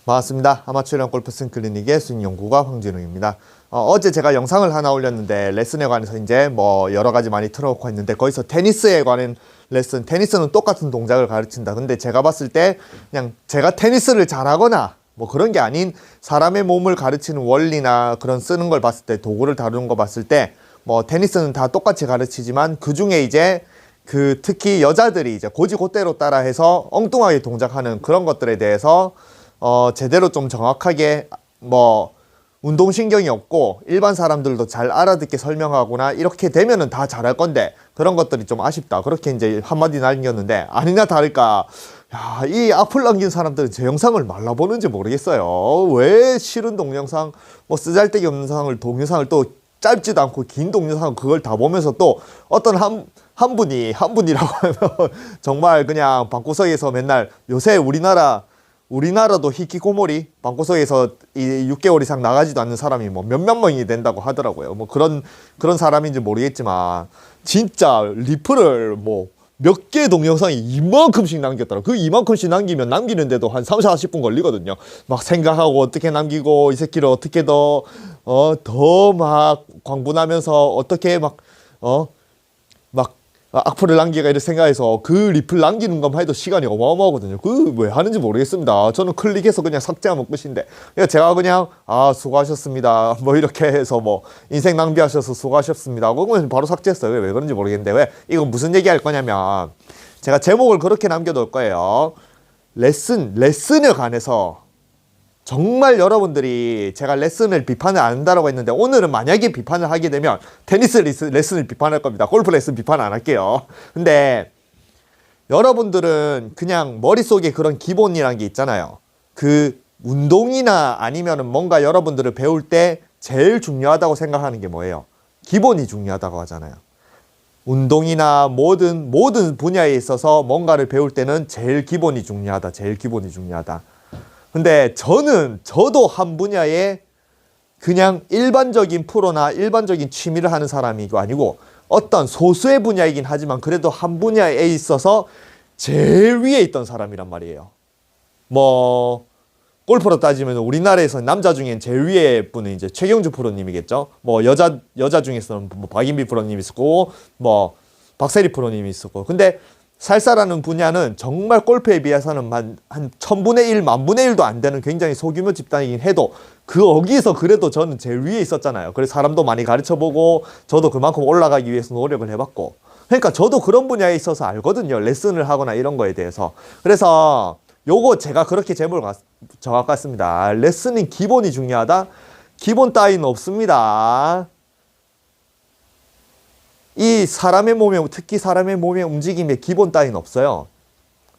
반갑습니다. 아마추어형 골프 스윙 클리닉의 스윙 연구가 황진웅입니다. 어제 제가 영상을 하나 올렸는데 레슨에 관해서 이제 뭐 여러 가지 많이 틀어놓고 했는데 거기서 테니스에 관한 레슨, 테니스는 똑같은 동작을 가르친다. 근데 제가 봤을 때 그냥 제가 테니스를 잘하거나 뭐 그런 게 아닌 사람의 몸을 가르치는 원리나 그런 쓰는 걸 봤을 때 도구를 다루는 거 봤을 때 뭐 테니스는 다 똑같이 가르치지만 그 중에 이제 특히 여자들이 이제 고지고대로 따라 해서 엉뚱하게 동작하는 그런 것들에 대해서 제대로 좀 정확하게 뭐 운동신경이 없고 일반 사람들도 잘 알아듣게 설명하거나 이렇게 되면은 다 잘할 건데 그런 것들이 좀 아쉽다. 그렇게 이제 한마디 남겼는데 아니나 다를까 야, 이 악플 남긴 사람들은 제 영상을 말라보는지 모르겠어요. 왜 싫은 동영상 뭐 쓰잘데기 없는 동영상을 또 짧지도 않고 긴 동영상 그걸 다 보면서 또 어떤 한 분이라고 하면 정말 그냥 방구석에서 맨날 요새 우리나라도 히키코모리 방구석에서 이 6개월 이상 나가지도 않는 사람이 뭐 몇몇 명이 된다고 하더라고요. 뭐 그런 사람인지 모르겠지만 진짜 리플을 뭐 몇 개 동영상이 이만큼씩 남겼더라. 그 이만큼씩 남기는데도 한 3, 40분 걸리거든요. 막 생각하고 어떻게 남기고 이 새끼를 어떻게 더 막 광분하면서 어떻게 막 악플을 남기가 이렇게 생각해서 그 리플 남기는 것만 해도 시간이 어마어마하거든요. 그 왜 하는지 모르겠습니다. 저는 클릭해서 그냥 삭제하면 끝인데 제가 그냥 수고하셨습니다 뭐 이렇게 해서 뭐 인생 낭비하셔서 수고하셨습니다 하고 바로 삭제했어요. 왜 그런지 모르겠는데 왜 이거 무슨 얘기 할 거냐면 제가 제목을 그렇게 남겨 놓을 거예요. 레슨에 관해서 정말 여러분들이 제가 레슨을 비판을 안 한다고 했는데 오늘은 만약에 비판을 하게 되면 테니스 레슨을 비판할 겁니다. 골프 레슨 비판 안 할게요. 근데 여러분들은 그냥 머릿속에 그런 기본이라는 게 있잖아요. 그 운동이나 아니면은 뭔가 여러분들을 배울 때 제일 중요하다고 생각하는 게 뭐예요? 기본이 중요하다고 하잖아요. 운동이나 모든 분야에 있어서 뭔가를 배울 때는 제일 기본이 중요하다. 근데 저도 한 분야에 그냥 일반적인 프로나 일반적인 취미를 하는 사람이고 아니고 어떤 소수의 분야이긴 하지만 그래도 한 분야에 있어서 제일 위에 있던 사람이란 말이에요. 뭐 골프로 따지면 우리나라에서 남자 중엔 제일 위에 분은 이제 최경주 프로님이겠죠. 뭐 여자 중에서는 뭐 박인비 프로님이 있었고 뭐 박세리 프로님이 있었고 근데 살사라는 분야는 정말 골프에 비해서는 한 1000분의 1, 10,000분의 1도 안 되는 굉장히 소규모 집단이긴 해도 거기서 그래도 저는 제일 위에 있었잖아요. 그래서 사람도 많이 가르쳐보고 저도 그만큼 올라가기 위해서 노력을 해봤고 그러니까 저도 그런 분야에 있어서 알거든요. 레슨을 하거나 이런 거에 대해서. 그래서 요거 제가 그렇게 제목을 정확했습니다. 레슨은 기본이 중요하다? 기본 따위는 없습니다. 특히 사람의 몸의 움직임에 기본 따위는 없어요.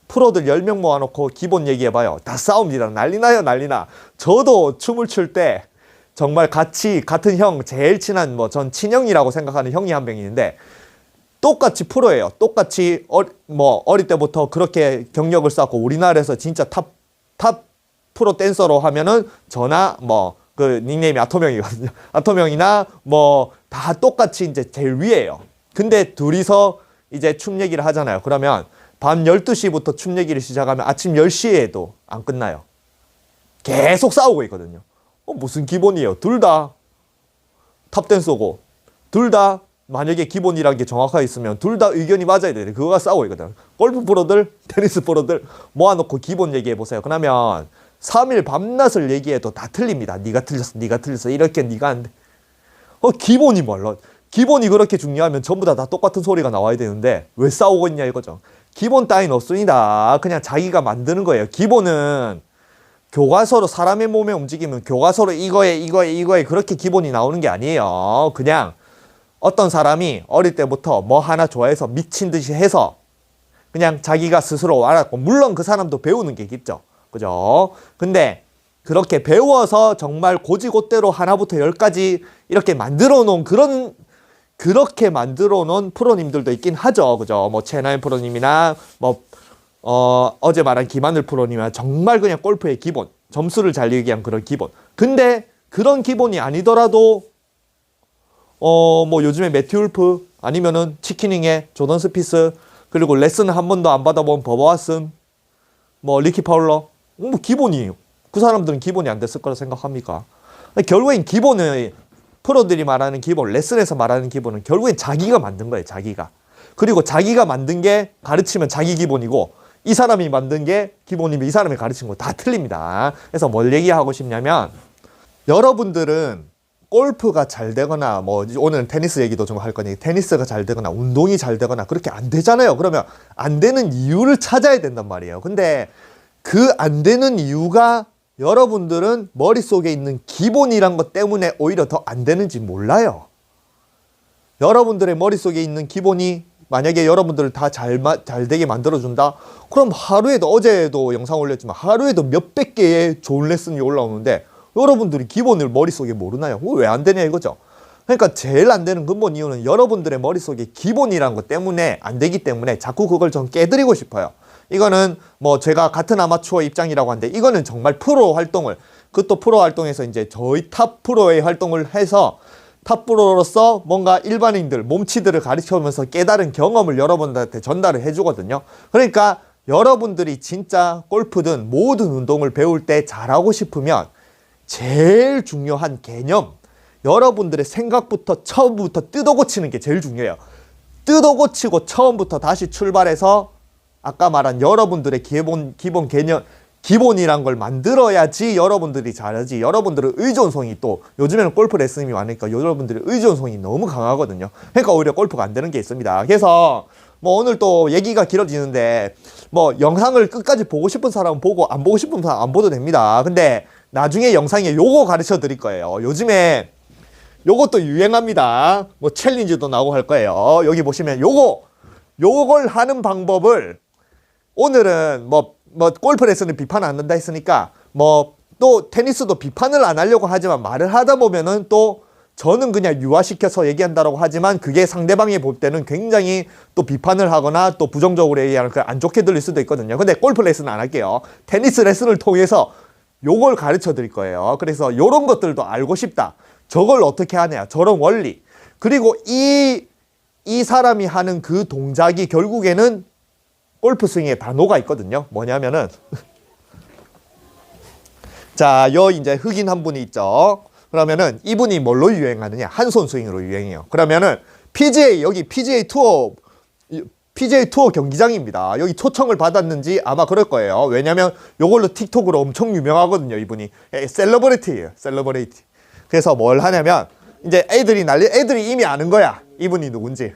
프로들 10명 모아놓고 기본 얘기해봐요. 다 싸웁니다. 난리나요, 난리나. 저도 춤을 출 때 정말 같은 형, 제일 친한 전 친형이라고 생각하는 형이 한 명 있는데 똑같이 프로예요. 똑같이 어릴 때부터 그렇게 경력을 쌓고 우리나라에서 진짜 탑 프로 댄서로 하면은 저나 그 닉네임이 아토명이거든요. 아토명이나 다 똑같이 이제 제일 위에요. 근데 둘이서 이제 춤 얘기를 하잖아요. 그러면 밤 12시부터 춤 얘기를 시작하면 아침 10시에도 안 끝나요. 계속 싸우고 있거든요. 무슨 기본이에요? 둘 다 탑댄서고 둘 다 만약에 기본이라는 게 정확하게 있으면 둘 다 의견이 맞아야 돼요. 그거가 싸우고 있거든. 골프 프로들, 테니스 프로들 모아놓고 기본 얘기해보세요. 그러면 3일 밤낮을 얘기해도 다 틀립니다. 네가 틀렸어. 이렇게 네가 안 돼. 기본이 뭘로? 기본이 그렇게 중요하면 전부 다 똑같은 소리가 나와야 되는데 왜 싸우고 있냐 이거죠. 기본 따윈 없습니다. 그냥 자기가 만드는 거예요. 기본은 교과서로 사람의 몸의 움직임은 교과서로 이거에 그렇게 기본이 나오는 게 아니에요. 그냥 어떤 사람이 어릴 때부터 뭐 하나 좋아해서 미친 듯이 해서 그냥 자기가 스스로 알았고 물론 그 사람도 배우는 게 있죠. 그죠? 근데 그렇게 배워서 정말 고지고대로 하나부터 10까지 이렇게 그렇게 만들어 놓은 프로님들도 있긴 하죠. 그죠? 최나연 프로님이나 어제 말한 김하늘 프로님이나 정말 그냥 골프의 기본, 점수를 잘 내기 위한 그런 기본. 근데 그런 기본이 아니더라도 요즘에 매튜 울프 아니면은 치키닝의 조던 스피스 그리고 레슨 한 번도 안 받아본 버버 왓슨 리키 파울러 기본이에요. 그 사람들은 기본이 안 됐을 거라 생각합니까? 결국엔 기본은 프로들이 말하는 기본, 레슨에서 말하는 기본은 결국엔 자기가 만든 거예요. 자기가. 그리고 자기가 만든 게 가르치면 자기 기본이고 이 사람이 만든 게 기본이면 이 사람이 가르친 거 다 틀립니다. 그래서 뭘 얘기하고 싶냐면 여러분들은 골프가 잘 되거나 뭐 오늘은 테니스 얘기도 좀 할 거니 테니스가 잘 되거나 운동이 잘 되거나 그렇게 안 되잖아요. 그러면 안 되는 이유를 찾아야 된단 말이에요. 근데 그 안 되는 이유가 여러분들은 머릿속에 있는 기본이란 것 때문에 오히려 더 안 되는지 몰라요. 여러분들의 머릿속에 있는 기본이 만약에 여러분들을 다 잘 되게 만들어준다? 그럼 하루에도, 어제도 영상 올렸지만 하루에도 몇백 개의 좋은 레슨이 올라오는데 여러분들이 기본을 머릿속에 모르나요? 왜 안 되냐 이거죠. 그러니까 제일 안 되는 근본 이유는 여러분들의 머릿속에 기본이라는 것 때문에 안 되기 때문에 자꾸 그걸 좀 깨드리고 싶어요. 이거는 뭐 제가 같은 아마추어 입장이라고 하는데 이거는 정말 프로 활동을, 그것도 프로 활동에서 이제 저희 탑 프로의 활동을 해서 탑 프로로서 뭔가 일반인들, 몸치들을 가르쳐오면서 깨달은 경험을 여러분들한테 전달을 해주거든요. 그러니까 여러분들이 진짜 골프든 모든 운동을 배울 때 잘하고 싶으면 제일 중요한 개념, 여러분들의 생각부터 처음부터 뜯어고치는 게 제일 중요해요. 뜯어고치고 처음부터 다시 출발해서 아까 말한 여러분들의 기본 개념, 기본이란 걸 만들어야지 여러분들이 잘하지. 여러분들의 의존성이 또 요즘에는 골프 레슨이 많으니까 여러분들의 의존성이 너무 강하거든요. 그러니까 오히려 골프가 안 되는 게 있습니다. 그래서 뭐 오늘 또 얘기가 길어지는데 뭐 영상을 끝까지 보고 싶은 사람은 보고 안 보고 싶은 사람 안 보도 됩니다. 근데 나중에 영상에 요거 가르쳐 드릴 거예요. 요즘에 요것도 유행합니다. 뭐 챌린지도 나오고 할 거예요. 여기 보시면 요걸 하는 방법을 오늘은 뭐 골프 레슨을 비판 안 한다 했으니까 뭐 또 테니스도 비판을 안 하려고 하지만 말을 하다 보면은 또 저는 그냥 유화시켜서 얘기한다라고 하지만 그게 상대방이 볼 때는 굉장히 또 비판을 하거나 또 부정적으로 얘기하는 안 좋게 들릴 수도 있거든요. 근데 골프 레슨은 안 할게요. 테니스 레슨을 통해서 요걸 가르쳐 드릴 거예요. 그래서 요런 것들도 알고 싶다. 저걸 어떻게 하냐. 저런 원리. 그리고 이 사람이 하는 그 동작이 결국에는 골프 스윙에 다 녹아 있거든요. 뭐냐면은 자, 이제 흑인 한 분이 있죠. 그러면은 이분이 뭘로 유행하느냐? 한 손 스윙으로 유행해요. 그러면은 여기 PGA 투어 경기장입니다. 여기 초청을 받았는지 아마 그럴 거예요. 왜냐면 요걸로 틱톡으로 엄청 유명하거든요. 이분이 셀러브리티예요. 셀러브리티. 그래서 뭘 하냐면 이제 애들이 이미 아는 거야. 이분이 누군지.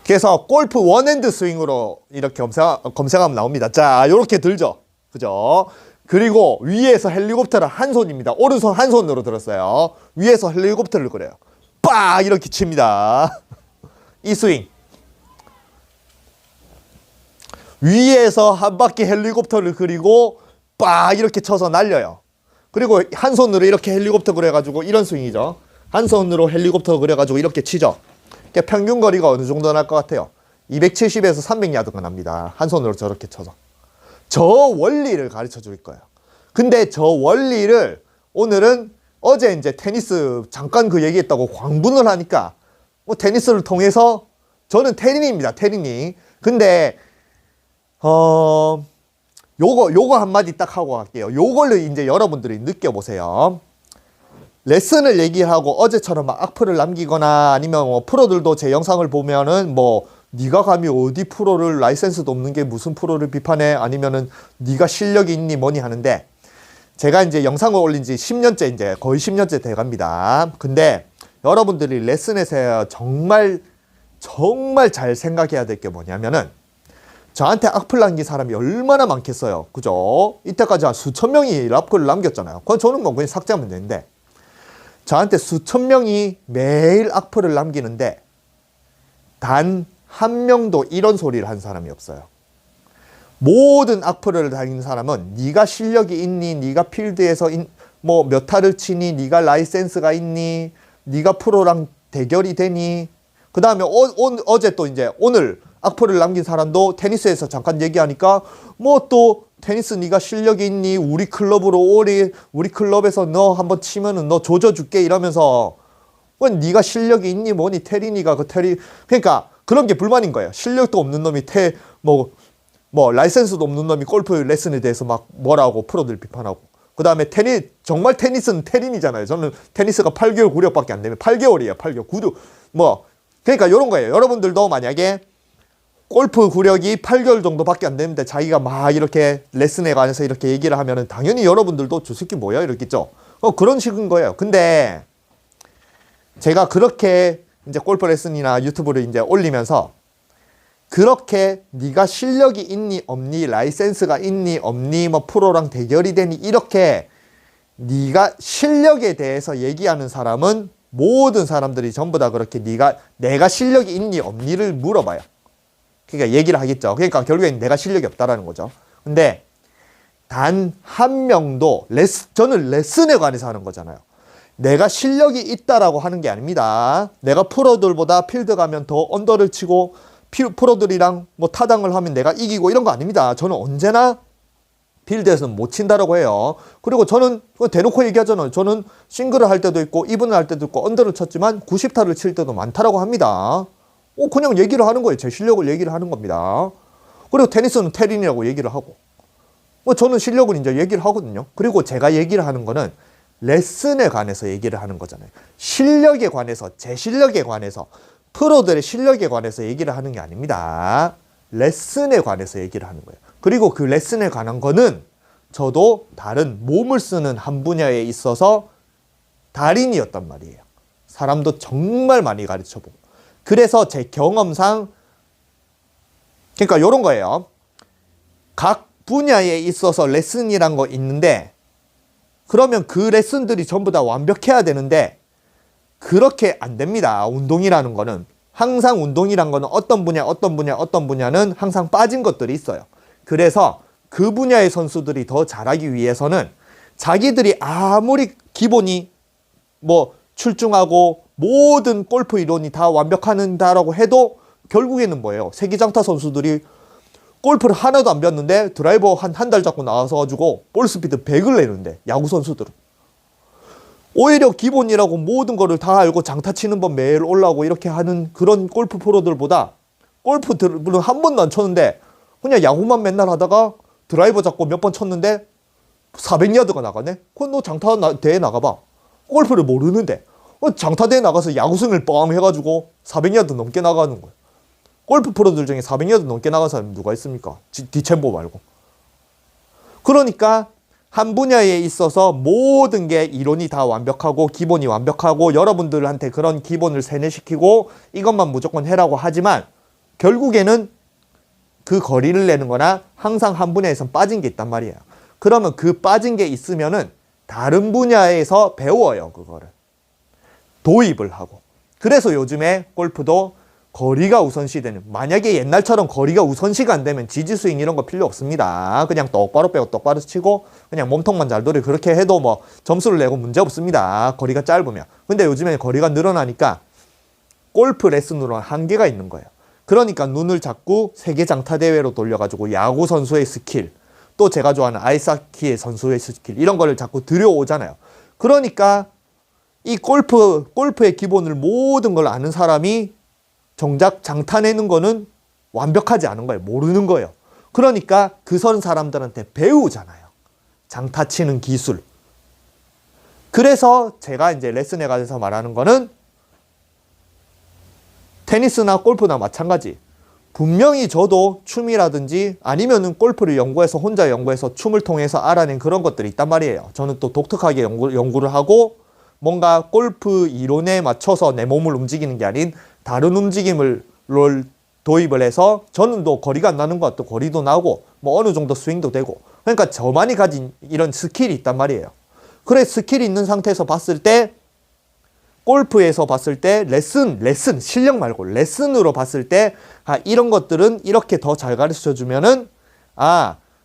그래서 골프 원핸드 스윙으로 이렇게 검색하면 나옵니다. 자, 요렇게 들죠. 그죠? 그리고 위에서 헬리콥터를 한 손입니다. 오른손 한 손으로 들었어요. 위에서 헬리콥터를 그려요. 빡! 이렇게 칩니다. 이 스윙. 위에서 한 바퀴 헬리콥터를 그리고 빡! 이렇게 쳐서 날려요. 그리고 한 손으로 이렇게 헬리콥터 그려가지고 이런 스윙이죠. 한 손으로 헬리콥터 그려가지고 이렇게 치죠. 평균 거리가 어느 정도 날 것 같아요? 270에서 300야드가 납니다. 한 손으로 저렇게 쳐서. 저 원리를 가르쳐 줄 거예요. 근데 저 원리를 오늘은 어제 이제 테니스 잠깐 그 얘기했다고 광분을 하니까 뭐 테니스를 통해서 저는 테린입니다. 테린이. 근데 요거 한마디 딱 하고 갈게요. 요걸로 이제 여러분들이 느껴보세요. 레슨을 얘기하고 어제처럼 막 악플을 남기거나 아니면 뭐 프로들도 제 영상을 보면은 뭐 네가 감히 어디 프로를 라이센스도 없는 게 무슨 프로를 비판해 아니면은 네가 실력이 있니 뭐니 하는데 제가 이제 영상을 올린 지 10년째 이제 거의 10년째 돼갑니다. 근데 여러분들이 레슨에서 정말 잘 생각해야 될 게 뭐냐면은 저한테 악플 남긴 사람이 얼마나 많겠어요. 그죠? 이때까지 한 수천 명이 악플을 남겼잖아요. 그건 저는 뭐 그냥 삭제하면 되는데 저한테 수천 명이 매일 악플을 남기는데 단 한 명도 이런 소리를 한 사람이 없어요. 모든 악플을 달리는 사람은 네가 실력이 있니? 네가 필드에서 뭐 몇 타를 치니? 네가 라이센스가 있니? 네가 프로랑 대결이 되니? 그 다음에 어제 또 이제 오늘 악플을 남긴 사람도 테니스에서 잠깐 얘기하니까 뭐 또 테니스 네가 실력이 있니? 우리 클럽으로 우리 클럽에서 너 한번 치면은 너 조져줄게 이러면서 뭐 네가 실력이 있니 뭐니 테린이가 그러니까 그런 게 불만인 거예요. 실력도 없는 놈이 뭐 라이센스도 없는 놈이 골프 레슨에 대해서 막 뭐라고 프로들 비판하고, 그 다음에 정말 테니스는 테린이잖아요. 저는 테니스가 8개월 구력밖에 안 되면 8개월이에요. 8개월 구력 뭐 그러니까 이런 거예요. 여러분들도 만약에 골프 구력이 8개월 정도밖에 안 되는데 자기가 막 이렇게 레슨에 관해서 이렇게 얘기를 하면은 당연히 여러분들도 저 새끼 뭐야 이러겠죠. 그런 식인 거예요. 근데 제가 그렇게 이제 골프 레슨이나 유튜브를 이제 올리면서 그렇게 네가 실력이 있니 없니, 라이센스가 있니 없니, 뭐 프로랑 대결이 되니, 이렇게 네가 실력에 대해서 얘기하는 사람은 모든 사람들이 전부 다 그렇게 내가 실력이 있니 없니를 물어봐요. 그러니까 얘기를 하겠죠. 그러니까 결국엔 내가 실력이 없다라는 거죠. 근데 단 한 명도 저는 레슨에 관해서 하는 거잖아요. 내가 실력이 있다라고 하는 게 아닙니다. 내가 프로들보다 필드 가면 더 언더를 치고 프로들이랑 뭐 타당을 하면 내가 이기고 이런 거 아닙니다. 저는 언제나 필드에서는 못 친다라고 해요. 그리고 저는 대놓고 얘기하잖아요. 저는 싱글을 할 때도 있고 이분을 할 때도 있고 언더를 쳤지만 90타를 칠 때도 많다라고 합니다. 그냥 얘기를 하는 거예요. 제 실력을 얘기를 하는 겁니다. 그리고 테니스는 테린이라고 얘기를 하고, 저는 실력을 이제 얘기를 하거든요. 그리고 제가 얘기를 하는 거는 레슨에 관해서 얘기를 하는 거잖아요. 실력에 관해서, 제 실력에 관해서, 프로들의 실력에 관해서 얘기를 하는 게 아닙니다. 레슨에 관해서 얘기를 하는 거예요. 그리고 그 레슨에 관한 거는 저도 다른 몸을 쓰는 한 분야에 있어서 달인이었단 말이에요. 사람도 정말 많이 가르쳐보고. 그래서 제 경험상, 그러니까 이런 거예요. 각 분야에 있어서 레슨이란 거 있는데, 그러면 그 레슨들이 전부 다 완벽해야 되는데 그렇게 안 됩니다. 운동이라는 거는 항상, 운동이란 거는 어떤 분야는 항상 빠진 것들이 있어요. 그래서 그 분야의 선수들이 더 잘하기 위해서는 자기들이 아무리 기본이 뭐 출중하고 모든 골프 이론이 다 완벽하다라고 해도 결국에는 뭐예요? 세계장타 선수들이 골프를 하나도 안 배웠는데 드라이버 한 달 잡고 나와서 가지고 볼 스피드 100을 내는데, 야구 선수들은 오히려 기본이라고 모든 거를 다 알고 장타 치는 법 매일 올라오고 이렇게 하는 그런 골프 프로들보다, 골프들은 한 번도 안 쳤는데 그냥 야구만 맨날 하다가 드라이버 잡고 몇 번 쳤는데 400야드가 나가네? 그건 너 장타 대회 나가봐. 골프를 모르는데 장타 대회 나가서 야구승을 뻥 해가지고 400야드 넘게 나가는 거예요. 골프 프로들 중에 400야드 넘게 나간 사람이 누가 있습니까? 디챔보 말고. 그러니까 한 분야에 있어서 모든 게 이론이 다 완벽하고 기본이 완벽하고 여러분들한테 그런 기본을 세뇌시키고 이것만 무조건 해라고 하지만 결국에는 그 거리를 내는 거나 항상 한 분야에선 빠진 게 있단 말이에요. 그러면 그 빠진 게 있으면은 다른 분야에서 배워요. 그거를 도입을 하고. 그래서 요즘에 골프도 거리가 우선시되는, 만약에 옛날처럼 거리가 우선시가 안 되면 지지스윙 이런 거 필요 없습니다. 그냥 똑바로 빼고 똑바로 치고 그냥 몸통만 잘 돌려 그렇게 해도 뭐 점수를 내고 문제 없습니다. 거리가 짧으면. 근데 요즘에 거리가 늘어나니까 골프 레슨으로는 한계가 있는 거예요. 그러니까 눈을 자꾸 세계 장타 대회로 돌려가지고 야구 선수의 스킬, 또 제가 좋아하는 아이스하키 선수의 스킬 이런 거를 자꾸 들여오잖아요. 그러니까 이 골프의 기본을 모든 걸 아는 사람이 정작 장타 내는 거는 완벽하지 않은 거예요. 모르는 거예요. 그러니까 그 선 사람들한테 배우잖아요. 장타 치는 기술. 그래서 제가 이제 레슨에 가서 말하는 거는 테니스나 골프나 마찬가지. 분명히 저도 춤이라든지 아니면은 골프를 연구해서 혼자 연구해서 춤을 통해서 알아낸 그런 것들이 있단 말이에요. 저는 또 독특하게 연구를 하고 뭔가 골프 이론에 맞춰서 내 몸을 움직이는 게 아닌 다른 움직임을 도입을 해서 저는 또 거리가 안 나는 것 같고 거리도 나고 뭐 어느 정도 스윙도 되고, 그러니까 저만이 가진 이런 스킬이 있단 말이에요. 그래 스킬이 있는 상태에서 봤을 때, 골프에서 봤을 때 레슨 실력 말고 레슨으로 봤을 때 이런 것들은 이렇게 더 잘 가르쳐 주면은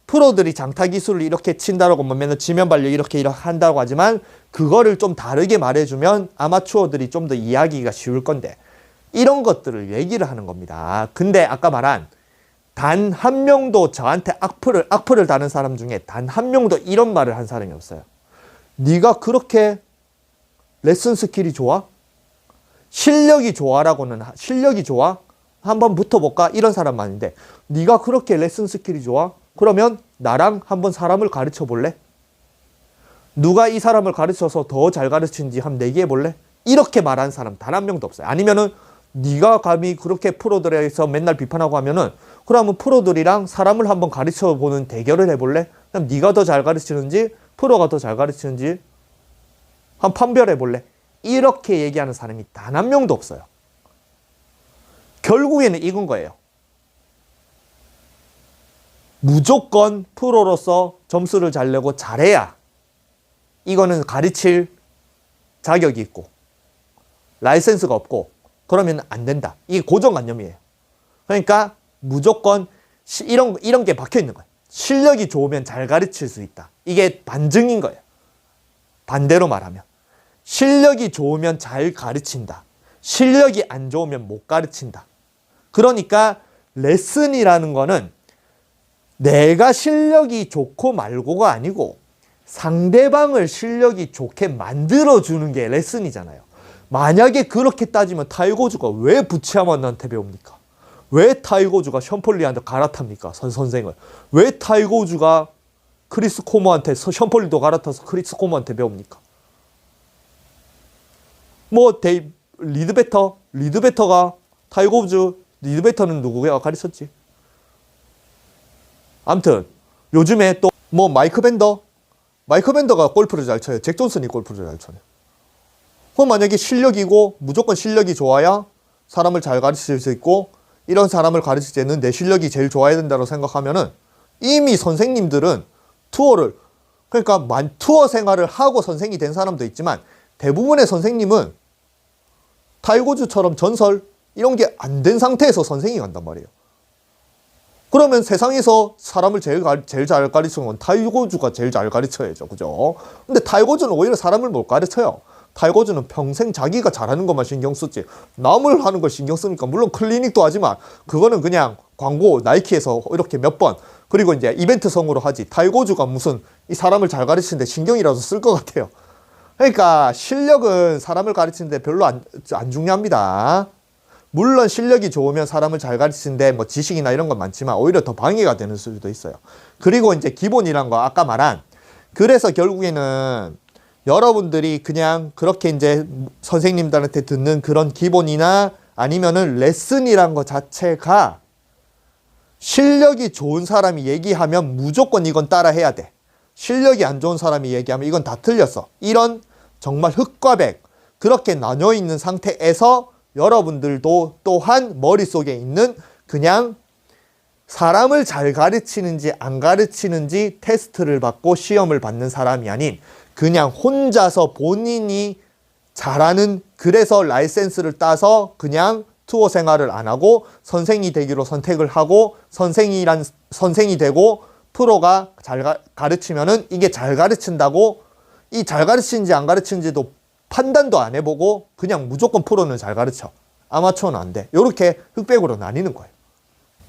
프로들이 장타 기술을 이렇게 친다라고 맨날 지면 발력 이렇게 한다고 하지만 그거를 좀 다르게 말해주면 아마추어들이 좀 더 이해하기가 쉬울 건데, 이런 것들을 얘기를 하는 겁니다. 근데 아까 말한 단 한 명도 저한테 악플을 다는 사람 중에 단 한 명도 이런 말을 한 사람이 없어요. 네가 그렇게 레슨 스킬이 좋아? 실력이 좋아? 한번 붙어볼까? 이런 사람 많은데 네가 그렇게 레슨 스킬이 좋아? 그러면 나랑 한번 사람을 가르쳐 볼래? 누가 이 사람을 가르쳐서 더 잘 가르치는지 한번 내기해 볼래? 이렇게 말하는 사람 단 한 명도 없어요. 아니면은 네가 감히 그렇게 프로들에서 맨날 비판하고 하면은 그러면 프로들이랑 사람을 한번 가르쳐 보는 대결을 해볼래? 그럼 네가 더 잘 가르치는지 프로가 더 잘 가르치는지 한번 판별해 볼래? 이렇게 얘기하는 사람이 단 한 명도 없어요. 결국에는 이건 거예요. 무조건 프로로서 점수를 잘 내고 잘해야 이거는 가르칠 자격이 있고 라이센스가 없고 그러면 안 된다. 이게 고정관념이에요. 그러니까 무조건 이런 게 박혀 있는 거예요. 실력이 좋으면 잘 가르칠 수 있다. 이게 반증인 거예요. 반대로 말하면 실력이 좋으면 잘 가르친다. 실력이 안 좋으면 못 가르친다. 그러니까 레슨이라는 거는 내가 실력이 좋고 말고가 아니고 상대방을 실력이 좋게 만들어주는 게 레슨이잖아요. 만약에 그렇게 따지면 타이거즈가 왜 부치아만한테 배웁니까? 왜 타이거즈가 션폴리한테 갈아탑니까? 선생을. 왜 타이거즈가 크리스 코모한테 션폴리도 갈아타서 크리스 코모한테 배웁니까? 뭐 리드베터가 타이거즈 리드베터는 누구가 가르쳤지? 아무튼 요즘에 또 뭐 마이크 밴더가 골프를 잘 쳐요. 잭 존슨이 골프를 잘 쳐요. 그럼 만약에 실력이고 무조건 실력이 좋아야 사람을 잘 가르칠 수 있고 이런 사람을 가르칠 때는 내 실력이 제일 좋아야 된다고 생각하면은 이미 선생님들은 그러니까 투어 생활을 하고 선생이 된 사람도 있지만 대부분의 선생님은 타이거즈처럼 전설 이런 게 안 된 상태에서 선생이 간단 말이에요. 그러면 세상에서 사람을 제일 잘 가르치는 건 타이거즈가 제일 잘 가르쳐야죠. 그죠? 근데 타이거즈는 오히려 사람을 못 가르쳐요. 타이거즈는 평생 자기가 잘하는 것만 신경 쓰지 남을 하는 걸 신경 쓰니까 물론 클리닉도 하지만 그거는 그냥 광고 나이키에서 이렇게 몇 번 그리고 이제 이벤트성으로 하지 타이거즈가 무슨 이 사람을 잘 가르치는데 신경이라도 쓸 것 같아요. 그러니까 실력은 사람을 가르치는데 별로 안 중요합니다. 물론 실력이 좋으면 사람을 잘 가르치는데 뭐 지식이나 이런 건 많지만 오히려 더 방해가 되는 수도 있어요. 그리고 이제 기본이란 거 아까 말한 그래서 결국에는 여러분들이 그냥 그렇게 이제 선생님들한테 듣는 그런 기본이나 아니면은 레슨이란 거 자체가 실력이 좋은 사람이 얘기하면 무조건 이건 따라 해야 돼. 실력이 안 좋은 사람이 얘기하면 이건 다 틀렸어. 이런 정말 흑과 백 그렇게 나뉘어 있는 상태에서 여러분들도 또한 머릿속에 있는 그냥 사람을 잘 가르치는지 안 가르치는지 테스트를 받고 시험을 받는 사람이 아닌 그냥 혼자서 본인이 잘하는 그래서 라이센스를 따서 그냥 투어 생활을 안 하고 선생이 되기로 선택을 하고 선생이 되고 프로가 잘 가르치면은 이게 잘 가르친다고 이 잘 가르치는지 안 가르치는지도 판단도 안 해보고 그냥 무조건 프로는 잘 가르쳐. 아마추어는 안 돼. 이렇게 흑백으로 나뉘는 거예요.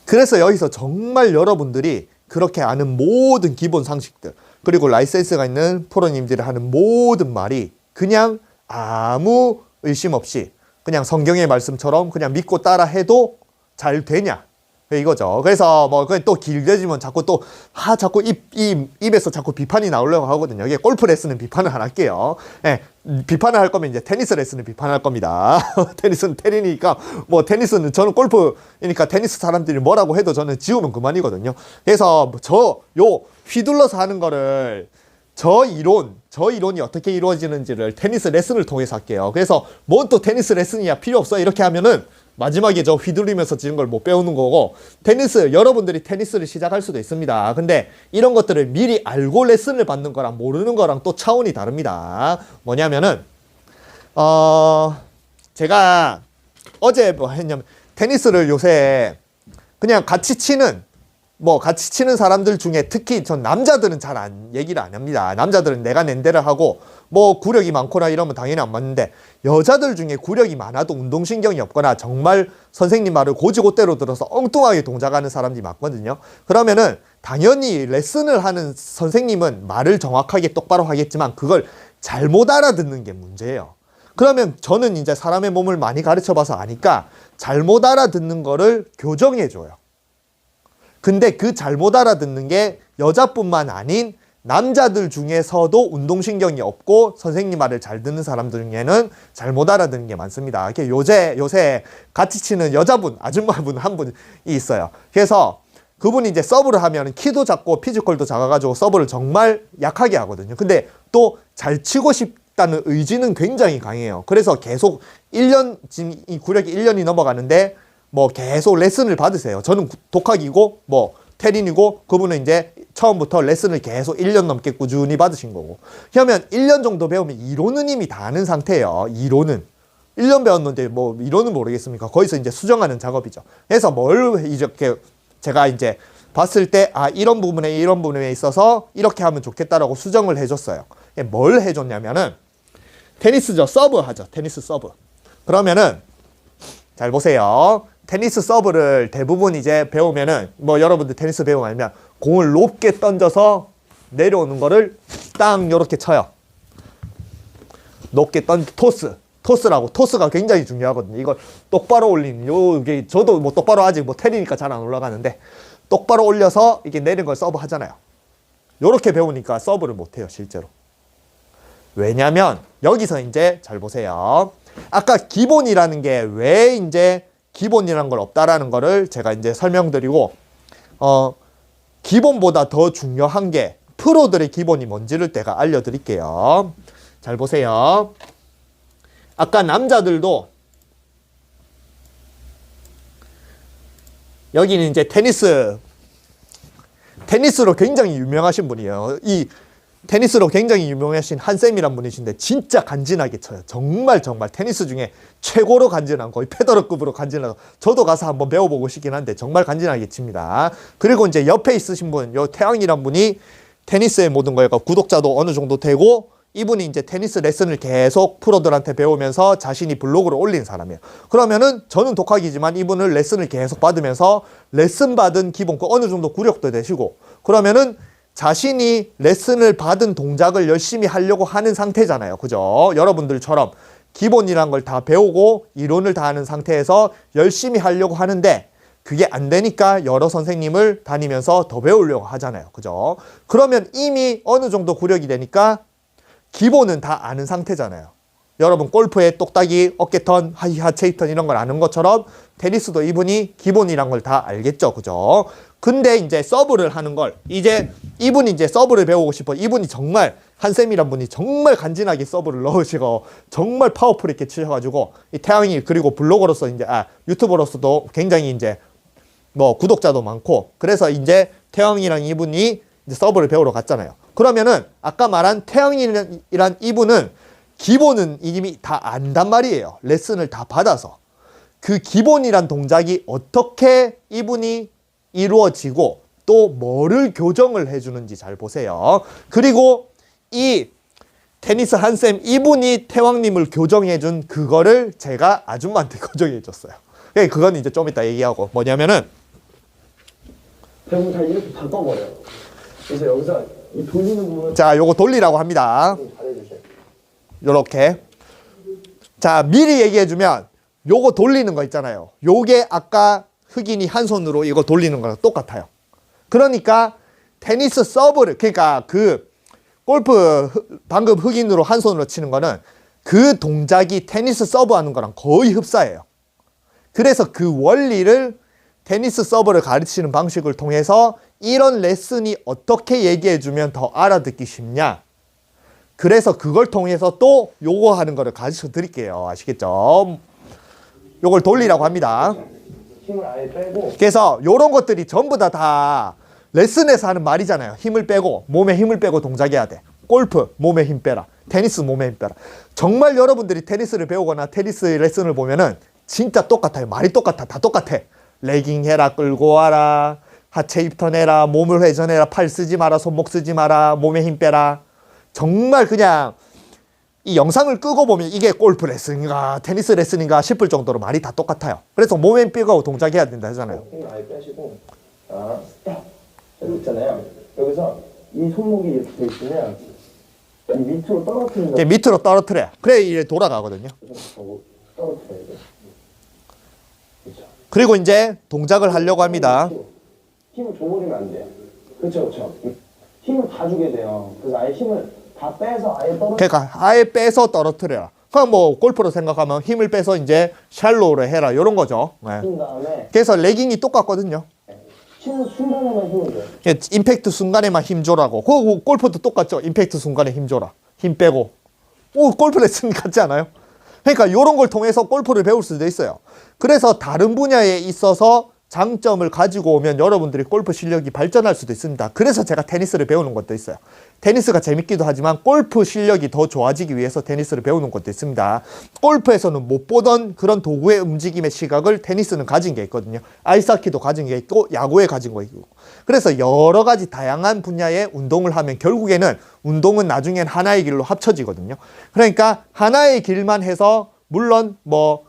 그래서 여기서 정말 여러분들이 그렇게 아는 모든 기본 상식들 그리고 라이센스가 있는 프로님들이 하는 모든 말이 그냥 아무 의심 없이 그냥 성경의 말씀처럼 그냥 믿고 따라 해도 잘 되냐 이거죠. 그래서 뭐 또 길게지면 자꾸 자꾸 입에서 자꾸 비판이 나오려고 하거든요. 이게 골프 레슨은 비판을 안 할게요. 예, 비판을 할 거면 이제 테니스 레슨은 비판할 겁니다. 테니스는 테니니까 뭐 테니스는 저는 골프이니까 테니스 사람들이 뭐라고 해도 저는 지우면 그만이거든요. 그래서 휘둘러서 하는 거를 저 이론이 어떻게 이루어지는지를 테니스 레슨을 통해서 할게요. 그래서 뭔 또 테니스 레슨이야 필요 없어 이렇게 하면은 마지막에 저 휘둘리면서 지는 걸 못 배우는 거고 여러분들이 테니스를 시작할 수도 있습니다. 근데 이런 것들을 미리 알고 레슨을 받는 거랑 모르는 거랑 또 차원이 다릅니다. 뭐냐면은 제가 어제 뭐 했냐면 테니스를 요새 그냥 같이 치는 사람들 중에 특히 전 남자들은 잘 얘기를 안 합니다. 남자들은 내가 낸 대로 하고 뭐 구력이 많거나 이러면 당연히 안 맞는데 여자들 중에 구력이 많아도 운동신경이 없거나 정말 선생님 말을 곧이곧대로 들어서 엉뚱하게 동작하는 사람들이 많거든요. 그러면은 당연히 레슨을 하는 선생님은 말을 정확하게 똑바로 하겠지만 그걸 잘못 알아듣는 게 문제예요. 그러면 저는 이제 사람의 몸을 많이 가르쳐 봐서 아니까 잘못 알아듣는 거를 교정해 줘요. 근데 그 잘못 알아듣는 게 여자뿐만 아닌 남자들 중에서도 운동신경이 없고 선생님 말을 잘 듣는 사람들 중에는 잘못 알아듣는 게 많습니다. 요새 같이 치는 여자분, 아줌마분 한 분이 있어요. 그래서 그분이 이제 서브를 하면 키도 작고 피지컬도 작아가지고 서브를 정말 약하게 하거든요. 근데 또 잘 치고 싶다는 의지는 굉장히 강해요. 그래서 계속 1년, 지금 이 구력이 1년이 넘어가는데 뭐 계속 레슨을 받으세요. 저는 독학이고 뭐 테린이고 그분은 이제 처음부터 레슨을 계속 1년 넘게 꾸준히 받으신 거고. 그러면 1년 정도 배우면 이론은 이미 다 아는 상태예요. 이론은. 1년 배웠는데 뭐 이론은 모르겠습니까? 거기서 이제 수정하는 작업이죠. 그래서 뭘 이렇게 제가 이제 봤을 때 이런 부분에 있어서 이렇게 하면 좋겠다라고 수정을 해줬어요. 뭘 해줬냐면은 테니스죠. 서브 하죠. 테니스 서브. 그러면은 잘 보세요. 테니스 서브를 대부분 이제 배우면은 뭐 여러분들 테니스 배우고 알면 공을 높게 던져서 내려오는 거를 땅 요렇게 쳐요. 높게 토스라고. 토스가 굉장히 중요하거든요. 이걸 똑바로 올리는 요게 저도 뭐 똑바로 아직 뭐 테니니까 잘 안 올라가는데 똑바로 올려서 이게 내리는 걸 서브 하잖아요. 요렇게 배우니까 서브를 못 해요, 실제로. 왜냐면 여기서 이제 잘 보세요. 아까 기본이라는 게 왜 이제 기본이라는 걸 없다라는 거를 제가 이제 설명드리고 기본보다 더 중요한 게 프로들의 기본이 뭔지를 제가 알려드릴게요. 잘 보세요. 아까 남자들도 여기는 이제 테니스로 굉장히 유명하신 분이에요. 이 테니스로 굉장히 유명하신 한쌤이란 분이신데 진짜 간지나게 쳐요. 정말 테니스 중에 최고로 간지난, 거의 페더러급으로 간지나고 저도 가서 한번 배워보고 싶긴 한데 정말 간지나게 칩니다. 그리고 이제 옆에 있으신 분, 요 태양이란 분이 테니스의 모든 거니까 구독자도 어느 정도 되고 이분이 이제 테니스 레슨을 계속 프로들한테 배우면서 자신이 블로그로 올린 사람이에요. 그러면은 저는 독학이지만 이분을 레슨을 계속 받으면서 레슨 받은 기본 어느 정도 구력도 되시고 그러면은 자신이 레슨을 받은 동작을 열심히 하려고 하는 상태잖아요. 그죠? 여러분들처럼 기본이란 걸 다 배우고 이론을 다 아는 상태에서 열심히 하려고 하는데 그게 안 되니까 여러 선생님을 다니면서 더 배우려고 하잖아요. 그죠? 그러면 이미 어느 정도 구력이 되니까 기본은 다 아는 상태잖아요. 여러분 골프의 똑딱이, 어깨턴, 하체턴 이런 걸 아는 것처럼 테니스도 이분이 기본이란 걸 다 알겠죠. 그죠? 근데 이제 서브를 하는 걸 이제 이분이 이제 서브를 배우고 싶어. 이분이 정말 한쌤이란 분이 정말 간지나게 서브를 넣으시고 정말 파워풀 있게 치셔가지고 이 태양이 그리고 블로거로서 이제 유튜버로서도 굉장히 이제 뭐 구독자도 많고 그래서 이제 태양이랑 이분이 이제 서브를 배우러 갔잖아요. 그러면은 아까 말한 태양이란 이분은 기본은 이미 다 안단 말이에요. 레슨을 다 받아서. 그 기본이란 동작이 어떻게 이분이 이루어지고 또 뭐를 교정을 해주는지 잘 보세요. 그리고 이 테니스 한쌤 이분이 태왕님을 교정해준 그거를 제가 아줌마한테 교정해줬어요. 그건 이제 좀 이따 얘기하고 뭐냐면은 대부분 다 이렇게 바꿔버려요. 그래서 여기서 이 돌리는 부분 자 요거 돌리라고 합니다. 잘해주세요. 요렇게 자 미리 얘기해주면 요거 돌리는 거 있잖아요. 요게 아까 흑인이 한 손으로 이거 돌리는 거랑 똑같아요. 그러니까 테니스 서브를 그러니까 그 골프 방금 흑인으로 한 손으로 치는 거는 그 동작이 테니스 서브하는 거랑 거의 흡사해요. 그래서 그 원리를 테니스 서브를 가르치는 방식을 통해서 이런 레슨이 어떻게 얘기해주면 더 알아듣기 쉽냐. 그래서 그걸 통해서 또 요거 하는 거를 가르쳐 드릴게요. 아시겠죠? 요걸 돌리라고 합니다. 힘을 아예 빼고 그래서 요런 것들이 전부 다 레슨에서 하는 말이잖아요. 힘을 빼고 몸에 힘을 빼고 동작해야 돼. 골프 몸에 힘 빼라. 테니스 몸에 힘 빼라. 정말 여러분들이 테니스를 배우거나 테니스 레슨을 보면은 진짜 똑같아요. 말이 똑같아. 다 똑같아. 레깅 해라, 끌고 와라, 하체 입턴 해라, 몸을 회전해라, 팔 쓰지 마라, 손목 쓰지 마라, 몸에 힘 빼라. 정말 그냥 이 영상을 끄고 보면 이게 골프 레슨인가 테니스 레슨인가 싶을 정도로 말이 다 똑같아요. 그래서 몸에 힘 빼고 동작해야 된다 하잖아요. 힘을 아예 빼시고 스탑 여기 있잖아요. 여기서 이 손목이 이렇게 돼 있으면 이 밑으로 떨어뜨린다. 이제 밑으로 떨어뜨려요. 그래 이제 돌아가거든요. 떨어뜨려야 돼. 그렇죠. 그리고 이제 동작을 하려고 합니다. 힘을 줘버리면 안 돼요. 그렇죠, 그렇죠. 힘을 다 주게 돼요. 그래서 아예 힘을 다 빼서 아예 그러니까 아예 빼서 떨어뜨려라. 그럼 뭐 골프로 생각하면 힘을 빼서 이제 샬로우로 해라 이런 거죠. 네. 준 다음에 그래서 레깅이 똑같거든요. 치는 순간에만 힘을 줘요. 임팩트 순간에만 힘 줘라고. 그 골프도 똑같죠. 임팩트 순간에 힘 줘라. 힘 빼고. 오, 골프 레슨 같지 않아요? 그러니까 이런 걸 통해서 골프를 배울 수도 있어요. 그래서 다른 분야에 있어서 장점을 가지고 오면 여러분들이 골프 실력이 발전할 수도 있습니다. 그래서 제가 테니스를 배우는 것도 있어요. 테니스가 재밌기도 하지만 골프 실력이 더 좋아지기 위해서 테니스를 배우는 것도 있습니다. 골프에서는 못 보던 그런 도구의 움직임의 시각을 테니스는 가진 게 있거든요. 아이스하키도 가진 게 있고 야구에 가진 거 있고. 그래서 여러 가지 다양한 분야의 운동을 하면 결국에는 운동은 나중엔 하나의 길로 합쳐지거든요. 그러니까 하나의 길만 해서 물론 뭐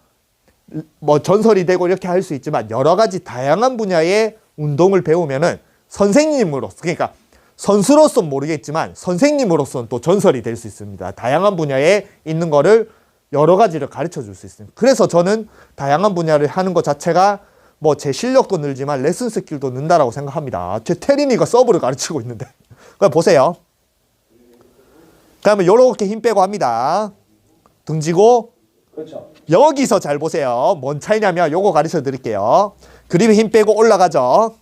전설이 되고 이렇게 할 수 있지만 여러 가지 다양한 분야의 운동을 배우면은 선생님으로서, 그러니까 선수로서는 모르겠지만 선생님으로서는 또 전설이 될 수 있습니다. 다양한 분야에 있는 거를 여러 가지를 가르쳐 줄 수 있습니다. 그래서 저는 다양한 분야를 하는 것 자체가 뭐 제 실력도 늘지만 레슨 스킬도 는다라고 생각합니다. 제 테린이가 서브를 가르치고 있는데. 그럼 보세요. 그러면 요렇게 힘 빼고 합니다. 등지고. 그렇죠. 여기서 잘 보세요. 뭔 차이냐면 요거 가르쳐 드릴게요. 그립에 힘 빼고 올라가죠.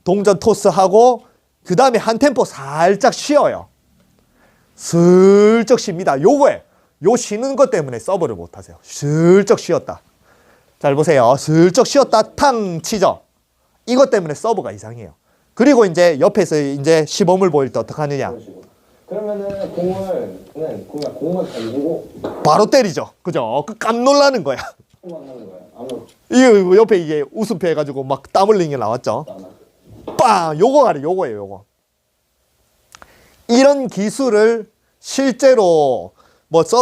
동전 토스하고 그 다음에 한 템포 살짝 쉬어요. 슬쩍 쉽니다. 요거에 요 쉬는 것 때문에 서브를 못 하세요. 슬쩍 쉬었다. 잘 보세요. 슬쩍 쉬었다 탕 치죠. 이것 때문에 서브가 이상해요. 그리고 이제 옆에서 이제 시범을 보일 때 어떻게 하느냐. 그러면은 공을 던지고 바로 때리죠. 그죠? 그 깜놀라는 거야. 만 하는 거예요. 아무 이거 옆에 이게 웃음표 해가지고 막 땀 흘리는 게 나왔죠. 빵! 요거 가래, 요거예요, 요거. 이런 기술을 실제로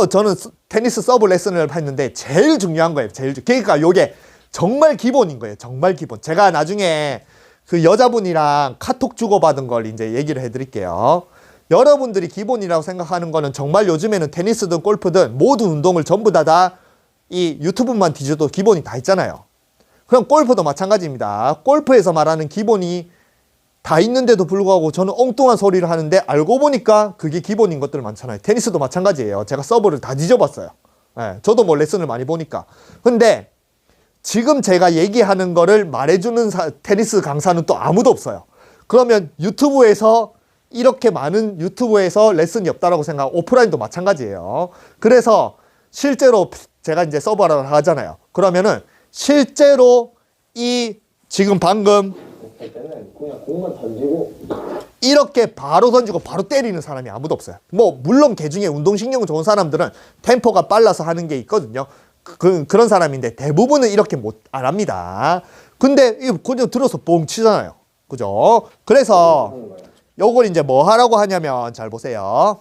저는 테니스 서브 레슨을 했는데 제일 중요한 거예요. 그러니까 요게 정말 기본인 거예요. 정말 기본. 제가 나중에 그 여자분이랑 카톡 주고받은 걸 이제 얘기를 해드릴게요. 여러분들이 기본이라고 생각하는 거는 정말 요즘에는 테니스든 골프든 모든 운동을 전부 다 이 유튜브만 뒤져도 기본이 다 있잖아요. 그럼 골프도 마찬가지입니다. 골프에서 말하는 기본이 다 있는데도 불구하고 저는 엉뚱한 소리를 하는데 알고 보니까 그게 기본인 것들 많잖아요. 테니스도 마찬가지예요. 제가 서브를 다 뒤져봤어요. 네, 저도 뭐 레슨을 많이 보니까. 근데 지금 제가 얘기하는 거를 말해주는 테니스 강사는 또 아무도 없어요. 그러면 유튜브에서 이렇게 많은 유튜브에서 레슨이 없다라고 생각하고 오프라인도 마찬가지예요. 그래서 실제로 제가 이제 서버를 하잖아요. 그러면은 실제로 이 지금 방금 할 때는 그냥 공만 던지고 이렇게 바로 던지고 바로 때리는 사람이 아무도 없어요. 뭐 물론 개중에 운동신경 좋은 사람들은 템포가 빨라서 하는 게 있거든요. 그런 사람인데 대부분은 이렇게 안 합니다. 근데 이거 그냥 들어서 뻥 치잖아요. 그죠? 그래서 하는 거예요. 요걸 이제 뭐 하라고 하냐면 잘 보세요.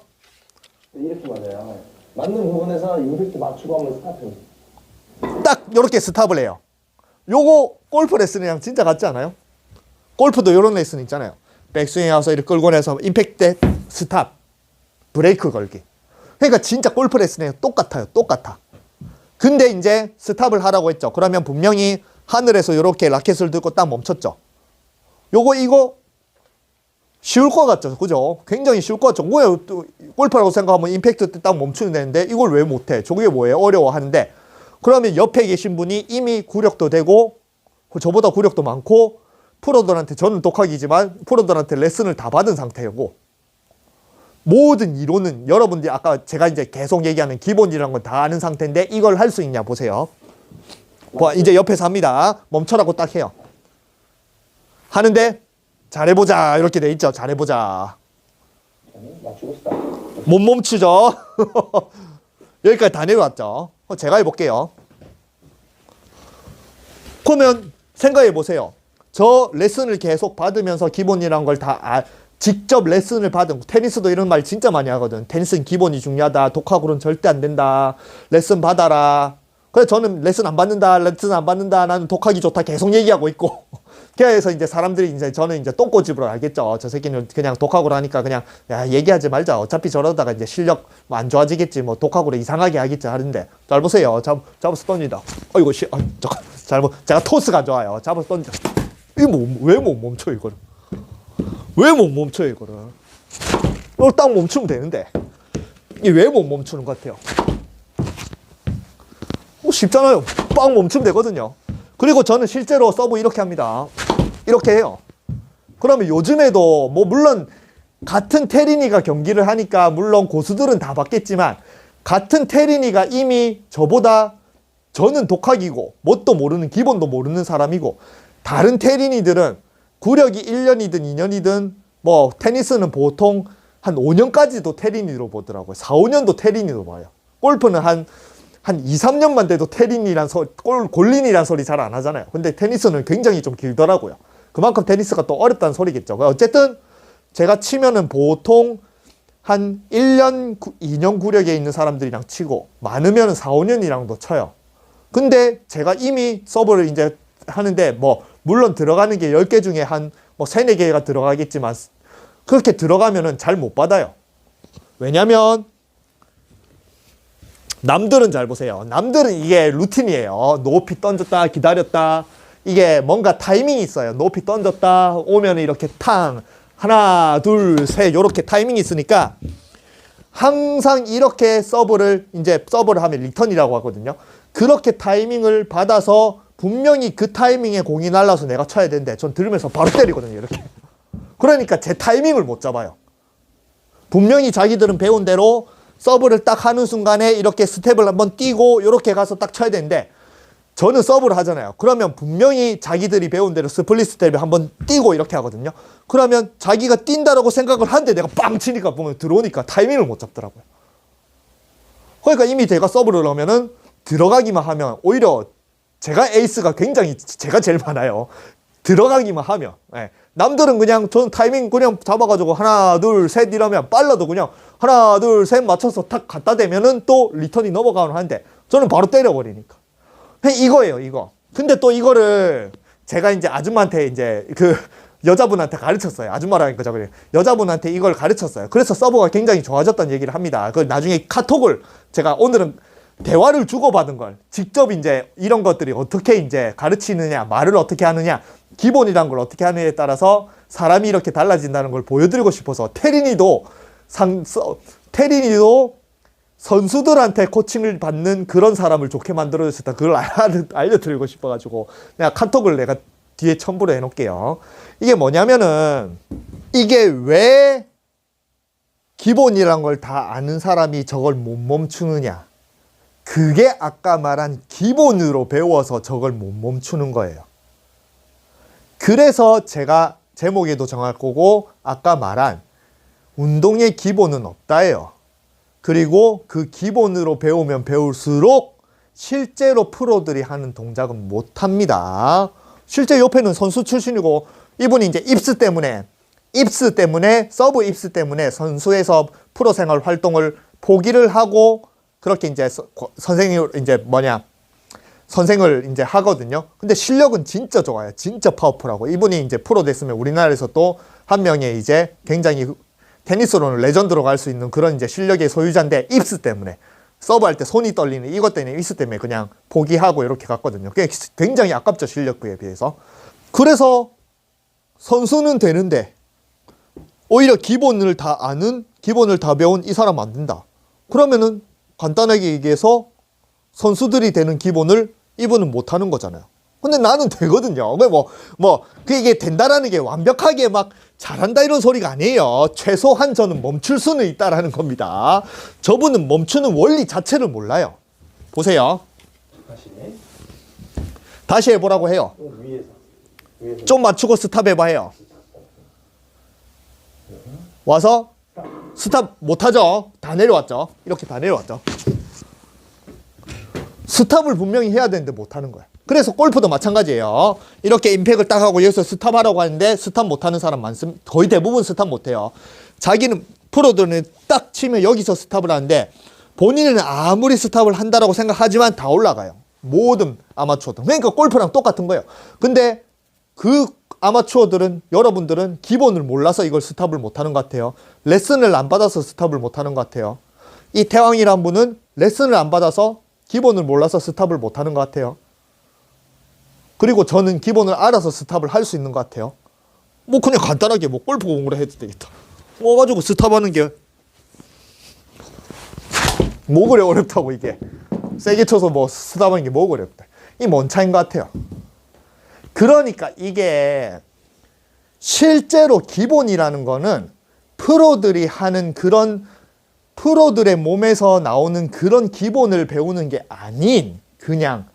이렇게 맞아요. 맞는 부분에서 임팩트 맞추고 하면 스타트. 딱 요렇게 스탑을 해요. 요거 골프 레슨이랑 진짜 같지 않아요? 골프도 요런 레슨 있잖아요. 백스윙에 와서 이렇게 끌고 내서 임팩트 때 스탑 브레이크 걸기. 그러니까 진짜 골프 레슨이랑 똑같아요. 똑같아. 근데 이제 스탑을 하라고 했죠. 그러면 분명히 하늘에서 요렇게 라켓을 들고 딱 멈췄죠. 이거 쉬울 것 같죠. 그죠? 굉장히 쉬울 것 같죠. 뭐야, 골프라고 생각하면 임팩트 때 딱 멈추면 되는데 이걸 왜 못해? 저게 뭐예요? 어려워 하는데 그러면 옆에 계신 분이 이미 구력도 되고 저보다 구력도 많고 프로들한테 저는 독학이지만 프로들한테 레슨을 다 받은 상태고 모든 이론은 여러분들이 아까 제가 이제 계속 얘기하는 기본이라는 건 다 아는 상태인데 이걸 할 수 있냐 보세요. 이제 옆에서 합니다. 멈춰라고 딱 해요. 하는데 잘해보자 이렇게 돼 있죠. 잘해보자. 맞추고 스타트. 못 멈추죠. 여기까지 다 내려왔죠. 제가 해볼게요. 그러면 생각해 보세요. 저 레슨을 계속 받으면서 기본이란 걸 다 직접 레슨을 받은 테니스도 이런 말 진짜 많이 하거든. 테니스는 기본이 중요하다. 독학으로는 절대 안 된다. 레슨 받아라. 그래서 저는 레슨 안 받는다, 나는 독하기 좋다 계속 얘기하고 있고. 그래서 이제 사람들이 이제 저는 이제 똥꼬집으로 알겠죠. 저 새끼는 그냥 독학으로 하니까 그냥 야, 얘기하지 말자. 어차피 저러다가 이제 실력 뭐 안 좋아지겠지. 뭐 독학으로 이상하게 하겠지 하는데. 잘 보세요. 잡아서 던진다. 어이구, 잠깐. 제가 토스가 좋아요. 잡아서 던져. 왜 못 멈춰, 이거를? 왜 못 멈춰, 이거를? 이걸 딱 멈추면 되는데. 이게 왜 못 멈추는 것 같아요? 쉽잖아요. 빵 멈추면 되거든요. 그리고 저는 실제로 서브 이렇게 합니다. 이렇게 해요. 그러면 요즘에도 뭐 물론 같은 테린이가 경기를 하니까 물론 고수들은 다 봤겠지만 같은 테린이가 이미 저는 독학이고 뭣도 모르는 기본도 모르는 사람이고 다른 테린이들은 구력이 1년이든 2년이든 뭐 테니스는 보통 한 5년까지도 테린이로 보더라고요. 4, 5년도 테린이로 봐요. 골프는 한 2, 3년만 돼도 골린이란 소리 잘 안 하잖아요. 근데 테니스는 굉장히 좀 길더라고요. 그만큼 테니스가 또 어렵다는 소리겠죠. 어쨌든 제가 치면은 보통 한 1년, 2년 구력에 있는 사람들이랑 치고 많으면 4, 5년이랑도 쳐요. 근데 제가 이미 서브를 이제 하는데 뭐 물론 들어가는 게 10개 중에 한 뭐 3, 4개가 들어가겠지만 그렇게 들어가면은 잘 못 받아요. 왜냐면 남들은 잘 보세요. 남들은 이게 루틴이에요. 높이 던졌다, 기다렸다. 이게 뭔가 타이밍이 있어요. 높이 던졌다, 오면 이렇게 탕. 하나, 둘, 셋. 요렇게 타이밍이 있으니까 항상 이렇게 서브를 하면 리턴이라고 하거든요. 그렇게 타이밍을 받아서 분명히 그 타이밍에 공이 날라서 내가 쳐야 되는데 전 들으면서 바로 때리거든요. 이렇게. 그러니까 제 타이밍을 못 잡아요. 분명히 자기들은 배운 대로 서브를 딱 하는 순간에 이렇게 스텝을 한번 띄고 이렇게 가서 딱 쳐야 되는데 저는 서브를 하잖아요. 그러면 분명히 자기들이 배운 대로 스플릿 스텝을 한번 띄고 이렇게 하거든요. 그러면 자기가 뛴다라고 생각을 하는데 내가 빵 치니까 보면 들어오니까 타이밍을 못 잡더라고요. 그러니까 이미 제가 서브를 하면은 들어가기만 하면 오히려 제가 에이스가 굉장히 제가 제일 많아요. 들어가기만 하면. 예. 남들은 그냥 저는 타이밍 그냥 잡아가지고 하나 둘 셋 이러면 빨라도 그냥 하나 둘 셋 맞춰서 탁 갖다 대면은 또 리턴이 넘어가는 하는데 저는 바로 때려버리니까. 이거예요, 이거. 근데 또 이거를 제가 이제 아줌마한테 이제 그 여자분한테 가르쳤어요. 아줌마라니까 저거 여자분한테 이걸 가르쳤어요. 그래서 서브가 굉장히 좋아졌다는 얘기를 합니다. 그 나중에 카톡을 제가 오늘은 대화를 주고받은 걸 직접 이제 이런 것들이 어떻게 이제 가르치느냐, 말을 어떻게 하느냐, 기본이란 걸 어떻게 하느냐에 따라서 사람이 이렇게 달라진다는 걸 보여드리고 싶어서 테린이도 선수들한테 코칭을 받는 그런 사람을 좋게 만들어줬다. 그걸 알려드리고 싶어가지고 내가 카톡을 내가 뒤에 첨부를 해놓을게요. 이게 뭐냐면은 이게 왜 기본이란 걸 다 아는 사람이 저걸 못 멈추느냐. 그게 아까 말한 기본으로 배워서 저걸 못 멈추는 거예요. 그래서 제가 제목에도 정할 거고 아까 말한 운동의 기본은 없다예요. 그리고 그 기본으로 배우면 배울수록 실제로 프로들이 하는 동작은 못합니다. 실제 옆에는 선수 출신이고 이분이 이제 입스 때문에 서브 입스 때문에 선수에서 프로 생활 활동을 포기를 하고 그렇게 이제 선생을 이제 하거든요. 근데 실력은 진짜 좋아요. 진짜 파워풀하고 이분이 이제 프로 됐으면 우리나라에서 또 한 명의 이제 굉장히 테니스로는 레전드로 갈 수 있는 그런 이제 실력의 소유자인데 입스 때문에 서브할 때 손이 떨리는 이것 때문에 입스 때문에 그냥 포기하고 이렇게 갔거든요. 굉장히 아깝죠. 실력에 비해서. 그래서 선수는 되는데 오히려 기본을 다 아는 기본을 다 배운 이 사람 안 된다. 그러면은 간단하게 얘기해서 선수들이 되는 기본을 이분은 못 하는 거잖아요. 근데 나는 되거든요. 이게 된다라는 게 완벽하게 막 잘한다 이런 소리가 아니에요. 최소한 저는 멈출 수는 있다라는 겁니다. 저분은 멈추는 원리 자체를 몰라요. 보세요. 다시 해보라고 해요. 위에서. 좀 맞추고 스탑 해봐 해요. 와서 스탑 못하죠. 다 내려왔죠. 이렇게 다 내려왔죠. 스탑을 분명히 해야 되는데 못하는 거야. 그래서 골프도 마찬가지예요. 이렇게 임팩을 딱 하고 여기서 스탑하라고 하는데 스탑 못하는 사람 많습니다. 거의 대부분 스탑 못해요. 자기는 프로들은 딱 치면 여기서 스탑을 하는데 본인은 아무리 스탑을 한다라고 생각하지만 다 올라가요. 모든 아마추어들. 그러니까 골프랑 똑같은 거예요. 근데 그 아마추어들은, 여러분들은 기본을 몰라서 이걸 스탑을 못하는 것 같아요. 레슨을 안 받아서 스탑을 못하는 것 같아요. 이 태왕이란 분은 레슨을 안 받아서 기본을 몰라서 스탑을 못하는 것 같아요. 그리고 저는 기본을 알아서 스탑을 할 수 있는 것 같아요. 뭐 그냥 간단하게 뭐 골프 공부를 해도 되겠다. 뭐 가지고 스탑하는 게 뭐 그래 어렵다고. 이게 세게 쳐서 뭐 스탑하는 게 뭐 어렵다. 이 뭔 차이인 것 같아요. 그러니까 이게 실제로 기본이라는 거는 프로들이 하는 그런, 프로들의 몸에서 나오는 그런 기본을 배우는 게 아닌, 그냥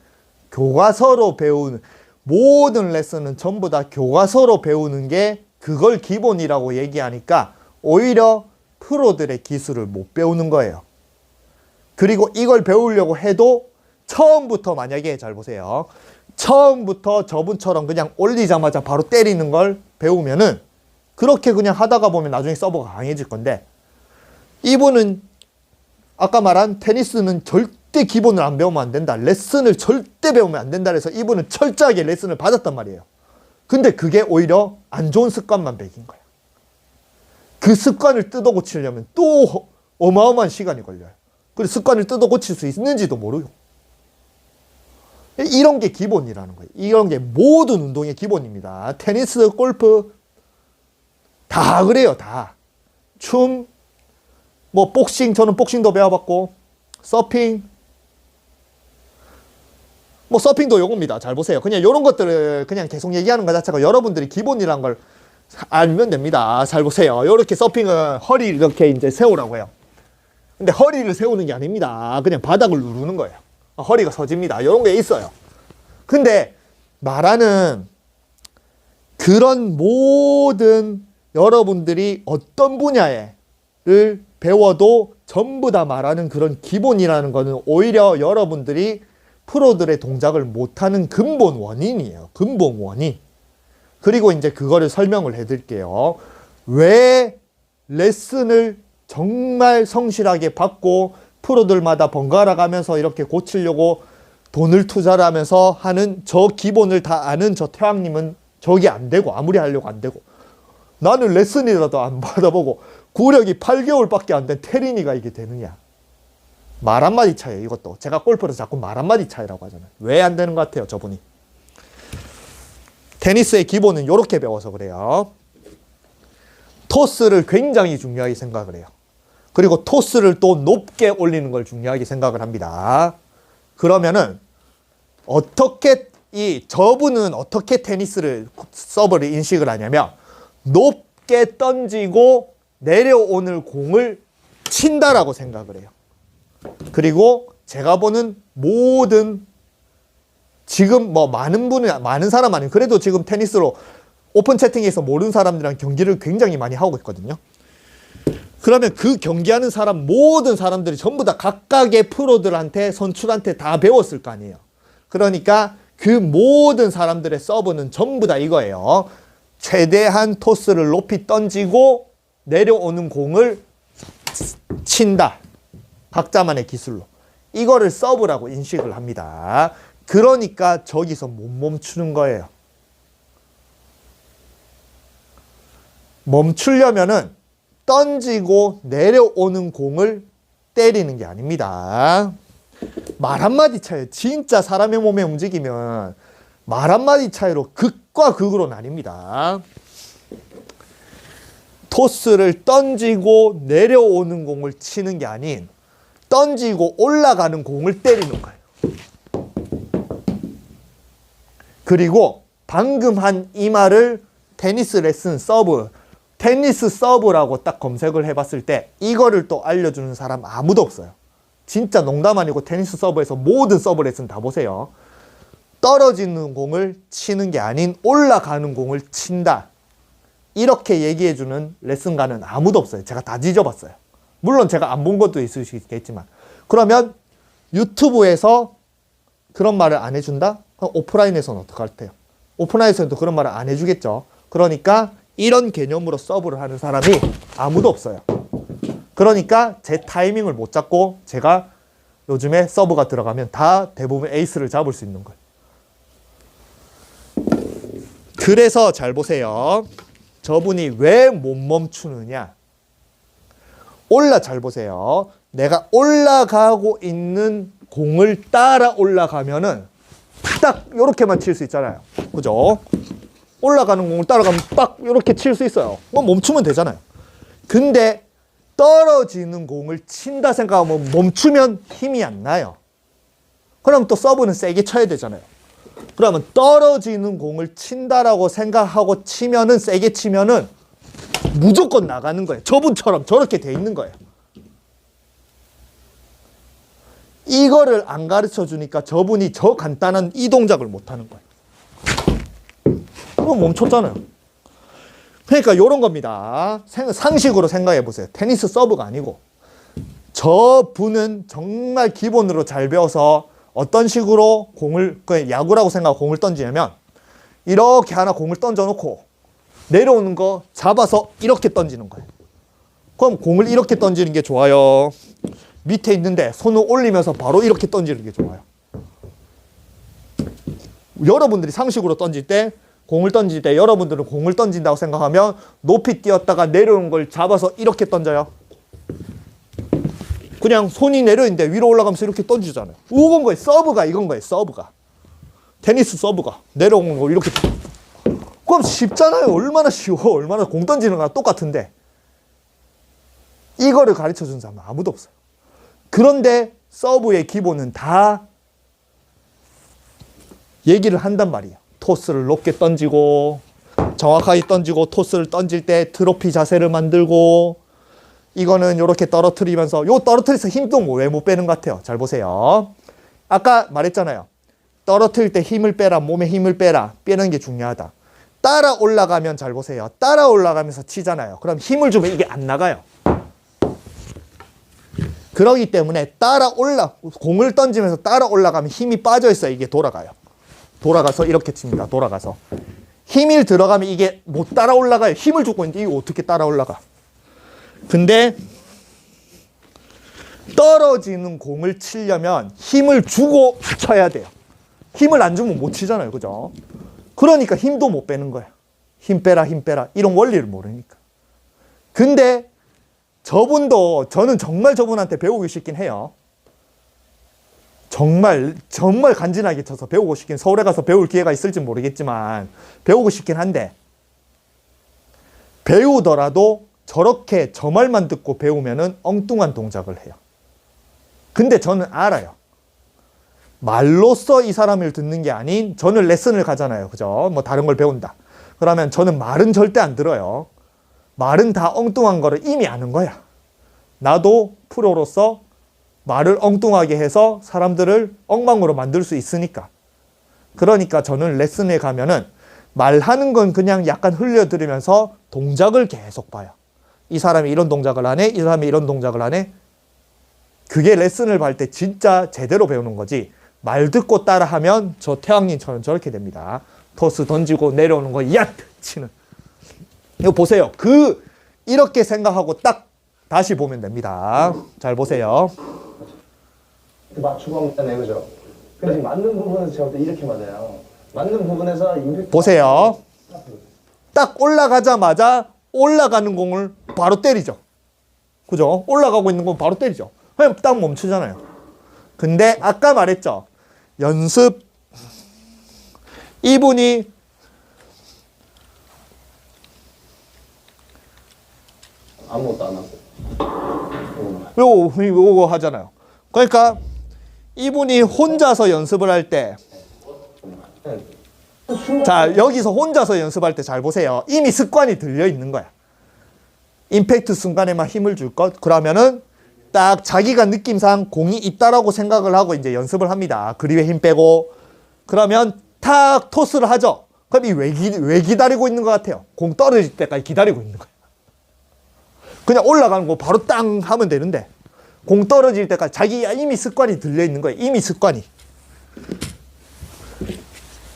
교과서로 배우는, 모든 레슨은 전부 다 교과서로 배우는 게 그걸 기본이라고 얘기하니까 오히려 프로들의 기술을 못 배우는 거예요. 그리고 이걸 배우려고 해도 처음부터, 만약에 잘 보세요. 처음부터 저분처럼 그냥 올리자마자 바로 때리는 걸 배우면은 그렇게 그냥 하다가 보면 나중에 서버가 강해질 건데, 이분은 아까 말한 테니스는 절대 기본을 안 배우면 안 된다, 레슨을 절대 배우면 안 된다 해서 이분은 철저하게 레슨을 받았단 말이에요. 근데 그게 오히려 안 좋은 습관만 배긴 거야. 그 습관을 뜯어 고치려면 또 어마어마한 시간이 걸려요. 그리고 습관을 뜯어 고칠 수 있는지도 모르고. 이런 게 기본이라는 거예요. 이런 게 모든 운동의 기본입니다. 테니스, 골프 다 그래요. 다. 춤, 뭐 복싱, 저는 복싱도 배워봤고, 서핑, 뭐 서핑도 요겁니다. 잘 보세요. 그냥 요런 것들을 그냥 계속 얘기하는 것 자체가 여러분들이 기본이란 걸 알면 됩니다. 잘 보세요. 요렇게 서핑은 허리 이렇게 이제 세우라고 해요. 근데 허리를 세우는 게 아닙니다. 그냥 바닥을 누르는 거예요. 허리가 서집니다. 요런 게 있어요. 근데 말하는 그런 모든, 여러분들이 어떤 분야를 배워도 전부 다 말하는 그런 기본이라는 거는 오히려 여러분들이 프로들의 동작을 못하는 근본 원인이에요. 근본 원인. 그리고 이제 그거를 설명을 해드릴게요. 왜 레슨을 정말 성실하게 받고 프로들마다 번갈아 가면서 이렇게 고치려고 돈을 투자를 하면서 하는 저 기본을 다 아는 저 태왕님은 저게 안 되고, 아무리 하려고 안 되고, 나는 레슨이라도 안 받아보고 구력이 8개월밖에 안 된 테린이가 이게 되느냐. 말 한마디 차이에요. 이것도 제가 골프를 자꾸 말 한마디 차이라고 하잖아요. 왜 안 되는 것 같아요, 저분이. 테니스의 기본은 이렇게 배워서 그래요. 토스를 굉장히 중요하게 생각을 해요. 그리고 토스를 또 높게 올리는 걸 중요하게 생각을 합니다. 그러면은 어떻게, 저분은 어떻게 테니스를, 서브를 인식을 하냐면 높게 던지고 내려오는 공을 친다라고 생각을 해요. 그리고 제가 보는 모든, 지금 뭐 많은 사람 아니에요. 그래도 지금 테니스로 오픈 채팅에서 모르는 사람들이랑 경기를 굉장히 많이 하고 있거든요. 그러면 그 경기하는 사람, 모든 사람들이 전부 다 각각의 프로들한테, 선출한테 다 배웠을 거 아니에요. 그러니까 그 모든 사람들의 서브는 전부 다 이거예요. 최대한 토스를 높이 던지고 내려오는 공을 친다. 각자만의 기술로. 이거를 서브라고 인식을 합니다. 그러니까 저기서 못 멈추는 거예요. 멈추려면은 던지고 내려오는 공을 때리는 게 아닙니다. 말 한마디 차이, 진짜 사람의 몸에 움직이면 말 한마디 차이로 극과 극으로 나뉩니다. 토스를 던지고 내려오는 공을 치는 게 아닌 던지고 올라가는 공을 때리는 거예요. 그리고 방금 한 이 말을 테니스 레슨 서브, 테니스 서브라고 딱 검색을 해봤을 때 이거를 또 알려주는 사람 아무도 없어요. 진짜 농담 아니고 테니스 서브에서 모든 서브 레슨 다 보세요. 떨어지는 공을 치는 게 아닌 올라가는 공을 친다. 이렇게 얘기해주는 레슨가는 아무도 없어요. 제가 다 뒤져봤어요. 물론 제가 안 본 것도 있을 수 있겠지만. 그러면 유튜브에서 그런 말을 안 해준다? 그럼 오프라인에서는 어떡할 테요? 오프라인에서도 그런 말을 안 해주겠죠. 그러니까 이런 개념으로 서브를 하는 사람이 아무도 없어요. 그러니까 제 타이밍을 못 잡고 제가 요즘에 서브가 들어가면 다 대부분 에이스를 잡을 수 있는 거예요. 그래서 잘 보세요. 저분이 왜 못 멈추느냐. 잘 보세요. 내가 올라가고 있는 공을 따라 올라가면은 딱 요렇게만 칠 수 있잖아요. 그죠? 올라가는 공을 따라가면 딱 요렇게 칠 수 있어요. 뭐 멈추면 되잖아요. 근데 떨어지는 공을 친다 생각하면 멈추면 힘이 안 나요. 그럼 또 서브는 세게 쳐야 되잖아요. 그러면 떨어지는 공을 친다라고 생각하고 치면은 세게 치면은 무조건 나가는 거예요. 저분처럼 저렇게 돼 있는 거예요. 이거를 안 가르쳐 주니까 저분이 저 간단한 이 동작을 못 하는 거예요. 그럼 멈췄잖아요. 그러니까 이런 겁니다. 상식으로 생각해 보세요. 테니스 서브가 아니고 저분은 정말 기본으로 잘 배워서 어떤 식으로 공을 야구라고 생각하고 공을 던지냐면 이렇게 하나 공을 던져놓고 내려오는 거 잡아서 이렇게 던지는 거예요. 그럼 공을 이렇게 던지는 게 좋아요? 밑에 있는데 손을 올리면서 바로 이렇게 던지는 게 좋아요? 여러분들이 상식으로 던질 때 공을 던질 때 여러분들은 공을 던진다고 생각하면 높이 뛰었다가 내려오는 걸 잡아서 이렇게 던져요. 그냥 손이 내려있는데 위로 올라가면서 이렇게 던지잖아요. 이건 거예요. 서브가 이건 거예요. 서브가. 테니스 서브가. 내려오는 거 이렇게. 그럼 쉽잖아요. 얼마나 쉬워. 얼마나 공 던지는 거랑 똑같은데. 이거를 가르쳐 준 사람은 아무도 없어요. 그런데 서브의 기본은 다 얘기를 한단 말이에요. 토스를 높게 던지고 정확하게 던지고 토스를 던질 때 트로피 자세를 만들고 이거는 이렇게 떨어뜨리면서 요 떨어뜨려서 힘도 왜 못 빼는 것 같아요. 잘 보세요. 아까 말했잖아요. 떨어뜨릴 때 힘을 빼라. 몸에 힘을 빼라. 빼는 게 중요하다. 따라 올라가면 잘 보세요. 따라 올라가면서 치잖아요. 그럼 힘을 주면 이게 안 나가요. 그러기 때문에 공을 던지면서 따라 올라가면 힘이 빠져 있어요. 이게 돌아가요. 돌아가서 이렇게 칩니다. 돌아가서. 힘이 들어가면 이게 못 따라 올라가요. 힘을 주고 있는데 이거 어떻게 따라 올라가? 근데 떨어지는 공을 치려면 힘을 주고 쳐야 돼요. 힘을 안 주면 못 치잖아요. 그죠? 그러니까 힘도 못 빼는 거예요. 힘 빼라, 힘 빼라. 이런 원리를 모르니까. 근데 저는 정말 저분한테 배우기 쉽긴 해요. 정말 간지나게 쳐서 배우고 싶긴, 서울에 가서 배울 기회가 있을지 모르겠지만 배우고 싶긴 한데 배우더라도 저렇게 저 말만 듣고 배우면은 엉뚱한 동작을 해요. 근데 저는 알아요. 말로써 이 사람을 듣는 게 아닌 저는 레슨을 가잖아요. 그죠? 뭐 다른 걸 배운다. 그러면 저는 말은 절대 안 들어요. 말은 다 엉뚱한 거를 이미 아는 거야. 나도 프로로서 말을 엉뚱하게 해서 사람들을 엉망으로 만들 수 있으니까. 그러니까 저는 레슨에 가면은 말하는 건 그냥 약간 흘려들으면서 동작을 계속 봐요. 이 사람이 이런 동작을 하네, 이 사람이 이런 동작을 하네. 그게 레슨을 받을 때 진짜 제대로 배우는 거지. 말 듣고 따라하면 저 태왕님처럼 저렇게 됩니다. 토스 던지고 내려오는 거 얏! 치는. 이거 보세요. 이렇게 생각하고 딱 다시 보면 됩니다. 잘 보세요. 맞추고 하면 그죠? 근데 지금 맞는 부분에서 제가 볼 때 이렇게 맞아요. 맞는 부분에서 임팩트 보세요. 딱 올라가자마자 올라가는 공을 바로 때리죠. 그죠? 올라가고 있는 건 바로 때리죠. 그냥 딱 멈추잖아요. 근데 아까 말했죠. 연습. 이분이 아무것도 안 하고 요거 하잖아요. 그러니까 이분이 혼자서 연습을 할 때, 자, 여기서 혼자서 연습할 때 잘 보세요. 이미 습관이 들려 있는 거야. 임팩트 순간에만 힘을 줄 것. 그러면은 딱 자기가 느낌상 공이 있다라고 생각을 하고 이제 연습을 합니다. 그립에 힘 빼고. 그러면 탁 토스를 하죠. 그럼 왜 기다리고 있는 것 같아요? 공 떨어질 때까지 기다리고 있는 거야. 그냥 올라가는 거 바로 땅 하면 되는데 공 떨어질 때까지 자기가 이미 습관이 들려 있는 거예요. 이미 습관이.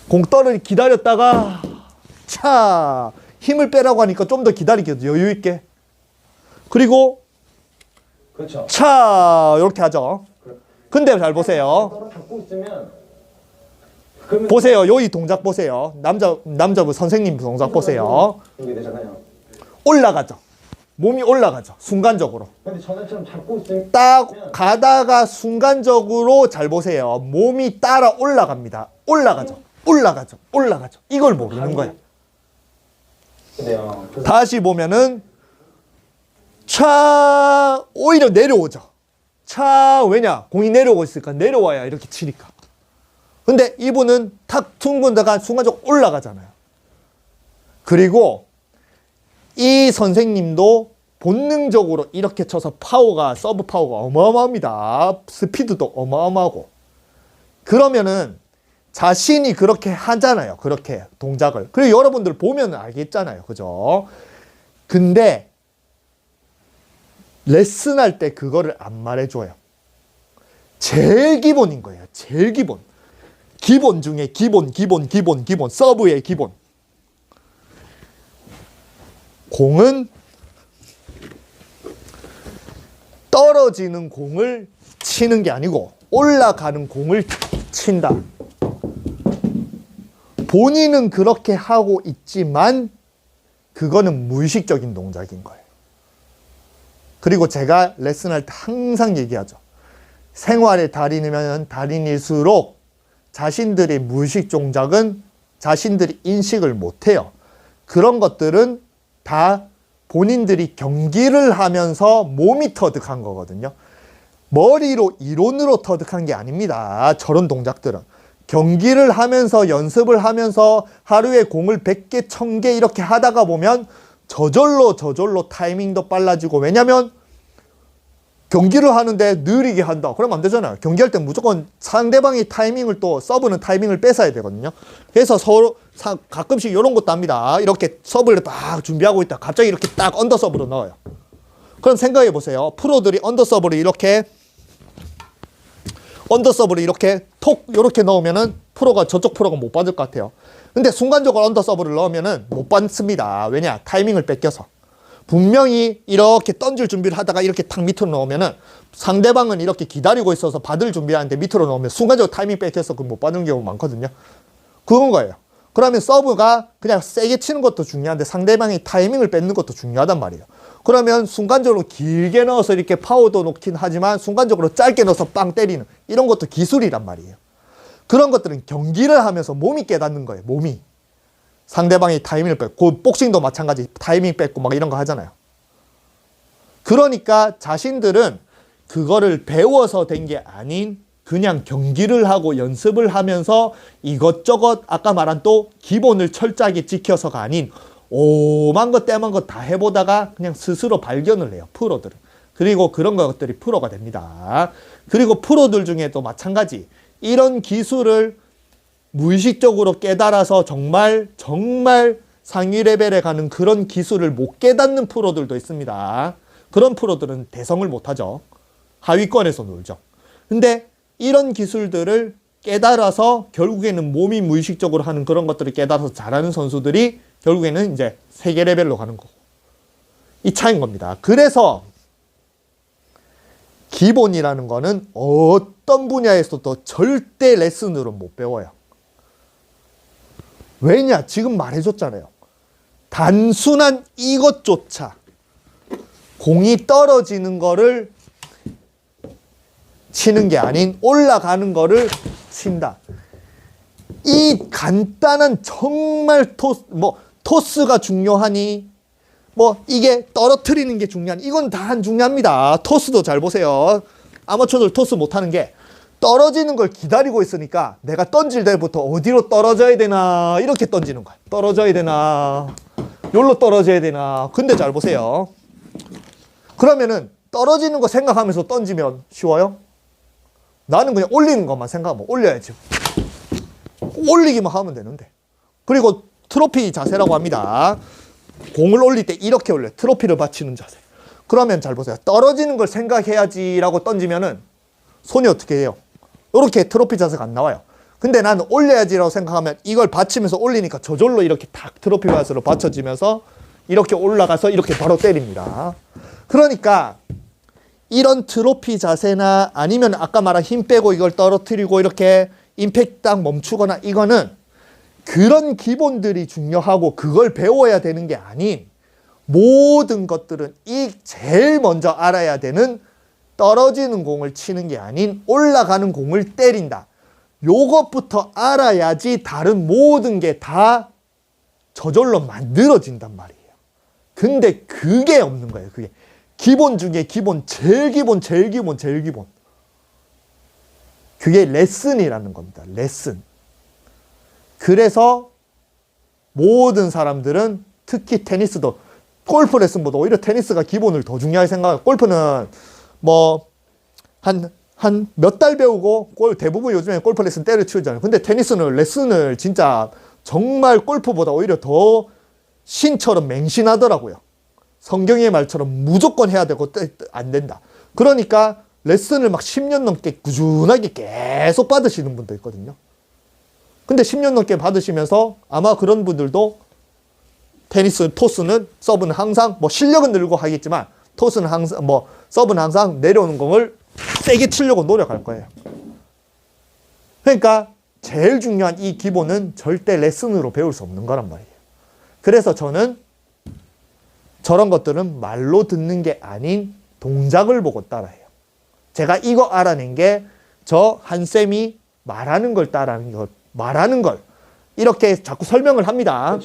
공 떨어지 기다렸다가 차 힘을 빼라고 하니까 좀 더 기다리게 여유 있게. 그리고 그렇죠. 차 이렇게 하죠. 근데 잘 보세요. 떨어 잡고 있으면 그러면 보세요. 요 이 동작 보세요. 남자분 선생님 동작 보세요. 이게 되잖아요. 올라가죠. 몸이 올라가죠. 순간적으로. 근데 전화처럼 잡고 있으면 딱 가다가 순간적으로 잘 보세요. 몸이 따라 올라갑니다. 올라가죠. 올라가죠. 올라가죠. 이걸 모르는 거예요. 그래요. 다시 보면은 차 오히려 내려오죠. 차 왜냐? 공이 내려오고 있으니까 내려와야 이렇게 치니까. 근데 이분은 탁 퉁근다가 순간적으로 올라가잖아요. 그리고 이 선생님도 본능적으로 이렇게 쳐서 파워가 서브 파워가 어마어마합니다. 스피드도 어마어마하고. 그러면은 자신이 그렇게 하잖아요. 그렇게 동작을. 그리고 여러분들 보면 알겠잖아요. 그죠? 근데 레슨할 때 그거를 안 말해줘요. 제일 기본인 거예요. 제일 기본. 기본 중에 기본. 서브의 기본. 공은 떨어지는 공을 치는 게 아니고 올라가는 공을 친다. 본인은 그렇게 하고 있지만 그거는 무의식적인 동작인 거예요. 그리고 제가 레슨할 때 항상 얘기하죠. 생활의 달인이면 달인일수록 자신들의 무의식 동작은 자신들이 인식을 못해요. 그런 것들은 다 본인들이 경기를 하면서 몸이 터득한 거거든요. 머리로 이론으로 터득한 게 아닙니다. 저런 동작들은. 경기를 하면서 연습을 하면서 하루에 공을 100개, 1000개 이렇게 하다가 보면 저절로 타이밍도 빨라지고 왜냐면 경기를 하는데 느리게 한다. 그러면 안 되잖아요. 경기할 때 무조건 상대방이 타이밍을 또 서브는 타이밍을 뺏어야 되거든요. 그래서 서로 가끔씩 이런 것도 합니다. 이렇게 서브를 딱 준비하고 있다. 갑자기 이렇게 딱 언더 서브로 넣어요. 그럼 생각해 보세요. 프로들이 언더 서브를 이렇게 톡 이렇게 넣으면은 저쪽 프로가 못 받을 것 같아요. 근데 순간적으로 언더 서브를 넣으면은 못 받습니다. 왜냐? 타이밍을 뺏겨서. 분명히 이렇게 던질 준비를 하다가 이렇게 탁 밑으로 넣으면은 상대방은 이렇게 기다리고 있어서 받을 준비하는데 밑으로 넣으면 순간적으로 타이밍 뺏겨서 못 받는 경우 많거든요. 그건 거예요. 그러면 서브가 그냥 세게 치는 것도 중요한데 상대방이 타이밍을 뺏는 것도 중요하단 말이에요. 그러면 순간적으로 길게 넣어서 이렇게 파워도 놓긴 하지만 순간적으로 짧게 넣어서 빵 때리는 이런 것도 기술이란 말이에요. 그런 것들은 경기를 하면서 몸이 깨닫는 거예요. 몸이. 상대방이 타이밍을 뺏고 복싱도 마찬가지 타이밍 뺏고 막 이런 거 하잖아요. 그러니까 자신들은 그거를 배워서 된 게 아닌 그냥 경기를 하고 연습을 하면서 이것저것 아까 말한 또 기본을 철저하게 지켜서가 아닌 오만 것 떼만 것 다 해보다가 그냥 스스로 발견을 해요. 프로들은. 그리고 그런 것들이 프로가 됩니다. 그리고 프로들 중에도 마찬가지 이런 기술을 무의식적으로 깨달아서 정말 상위 레벨에 가는 그런 기술을 못 깨닫는 프로들도 있습니다. 그런 프로들은 대성을 못하죠. 하위권에서 놀죠. 근데 이런 기술들을 깨달아서 결국에는 몸이 무의식적으로 하는 그런 것들을 깨달아서 잘하는 선수들이 결국에는 이제 세계 레벨로 가는 거고. 이 차이인 겁니다. 그래서 기본이라는 거는 어떤 분야에서도 절대 레슨으로 못 배워요. 왜냐? 지금 말해줬잖아요. 단순한 이것조차 공이 떨어지는 거를 치는 게 아닌 올라가는 거를 친다. 이 간단한 정말 토스가 중요하니 이게 떨어뜨리는 게 중요하니 이건 다 중요합니다. 토스도 잘 보세요. 아마추어들 토스 못하는 게 떨어지는 걸 기다리고 있으니까 내가 던질 때부터 어디로 떨어져야 되나 이렇게 던지는 거야. 떨어져야 되나 여기로 떨어져야 되나. 근데 잘 보세요. 그러면은 떨어지는 거 생각하면서 던지면 쉬워요? 나는 그냥 올리는 것만 생각하면 올려야지. 올리기만 하면 되는데. 그리고 트로피 자세라고 합니다. 공을 올릴 때 이렇게 올려요. 트로피를 받치는 자세. 그러면 잘 보세요. 떨어지는 걸 생각해야지라고 던지면은 손이 어떻게 해요? 이렇게 트로피 자세가 안 나와요. 근데 나는 올려야지라고 생각하면 이걸 받치면서 올리니까 저절로 이렇게 탁 트로피 자세로 받쳐지면서 이렇게 올라가서 이렇게 바로 때립니다. 그러니까 이런 트로피 자세나 아니면 아까 말한 힘 빼고 이걸 떨어뜨리고 이렇게 임팩트 딱 멈추거나 이거는 그런 기본들이 중요하고 그걸 배워야 되는 게 아닌 모든 것들은 이 제일 먼저 알아야 되는 떨어지는 공을 치는 게 아닌 올라가는 공을 때린다. 요것부터 알아야지 다른 모든 게 다 저절로 만들어진단 말이에요. 근데 그게 없는 거예요. 그게 기본 중에 기본, 제일 기본, 제일 기본, 제일 기본. 그게 레슨이라는 겁니다. 레슨. 그래서 모든 사람들은 특히 테니스도 골프 레슨보다 오히려 테니스가 기본을 더 중요하게 생각해요. 골프는 뭐 한 몇 달 배우고 대부분 요즘에 골프 레슨 때려치우잖아요. 근데 테니스는 레슨을 진짜 정말 골프보다 오히려 더 신처럼 맹신하더라고요. 성경의 말처럼 무조건 해야 되고 안 된다. 그러니까 레슨을 막 10년 넘게 꾸준하게 계속 받으시는 분도 있거든요. 근데 10년 넘게 받으시면서 아마 그런 분들도 테니스, 토스는, 서브는 항상 뭐 실력은 늘고 하겠지만 토스는 항상 뭐 서브는 항상 내려오는 공을 세게 치려고 노력할 거예요. 그러니까 제일 중요한 이 기본은 절대 레슨으로 배울 수 없는 거란 말이에요. 그래서 저는 저런 것들은 말로 듣는 게 아닌 동작을 보고 따라해요. 제가 이거 알아낸 게 저 한쌤이 말하는 걸 따라하는 것, 말하는 걸 이렇게 자꾸 설명을 합니다.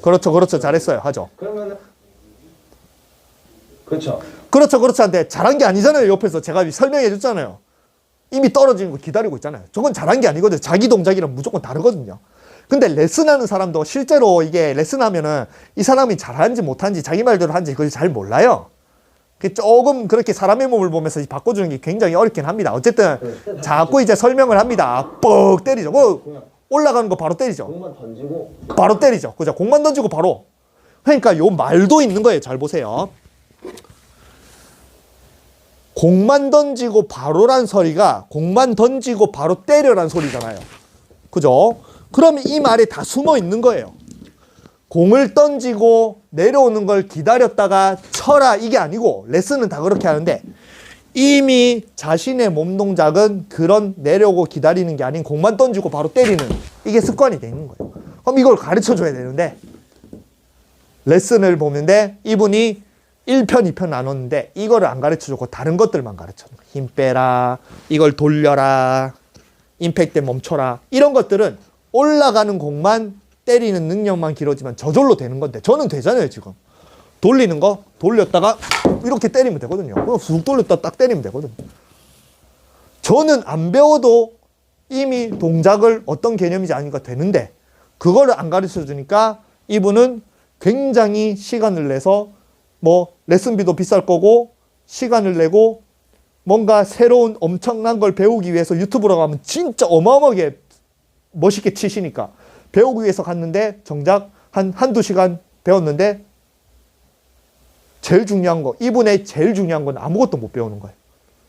그렇죠. 잘했어요. 하죠. 그러면은 그렇죠. 그렇죠. 한데 잘한 게 아니잖아요. 옆에서 제가 설명해 줬잖아요. 이미 떨어지는 거 기다리고 있잖아요. 저건 잘한 게 아니거든요. 자기 동작이랑 무조건 다르거든요. 근데 레슨하는 사람도 실제로 이게 레슨하면은 이 사람이 잘하는지 못하는지 자기 말대로 하는지 그걸 잘 몰라요. 조금 그렇게 사람의 몸을 보면서 바꿔주는 게 굉장히 어렵긴 합니다. 어쨌든 자꾸 이제 설명을 합니다. 뻑 때리죠. 올라가는 거 바로 때리죠. 공만 던지고 바로 때리죠. 그죠? 공만 던지고 바로. 그러니까 요 말도 있는 거예요. 잘 보세요. 공만 던지고 바로란 소리가 공만 던지고 바로 때려란 소리잖아요. 그죠? 그러면 이 말에 다 숨어 있는 거예요. 공을 던지고 내려오는 걸 기다렸다가 쳐라 이게 아니고 레슨은 다 그렇게 하는데 이미 자신의 몸 동작은 그런 내려오고 기다리는 게 아닌 공만 던지고 바로 때리는 이게 습관이 되는 거예요. 그럼 이걸 가르쳐 줘야 되는데 레슨을 보는데 이분이 1편, 2편 나눴는데 이거를 안 가르쳐 주고 다른 것들만 가르쳐 줘요. 힘 빼라, 이걸 돌려라, 임팩트 멈춰라 이런 것들은 올라가는 공만 때리는 능력만 길어지면 저절로 되는 건데 저는 되잖아요. 지금 돌리는 거 돌렸다가 이렇게 때리면 되거든요. 그럼 쑥 돌렸다 딱 때리면 되거든요. 저는 안 배워도 이미 동작을 어떤 개념인지 아니까 되는데 그거를 안 가르쳐 주니까 이분은 굉장히 시간을 내서 뭐 레슨비도 비쌀 거고 시간을 내고 뭔가 새로운 엄청난 걸 배우기 위해서 유튜브로 가면 진짜 어마어마하게 멋있게 치시니까 배우기 위해서 갔는데 정작 한두 시간 배웠는데 제일 중요한 거, 이분의 제일 중요한 건 아무것도 못 배우는 거예요.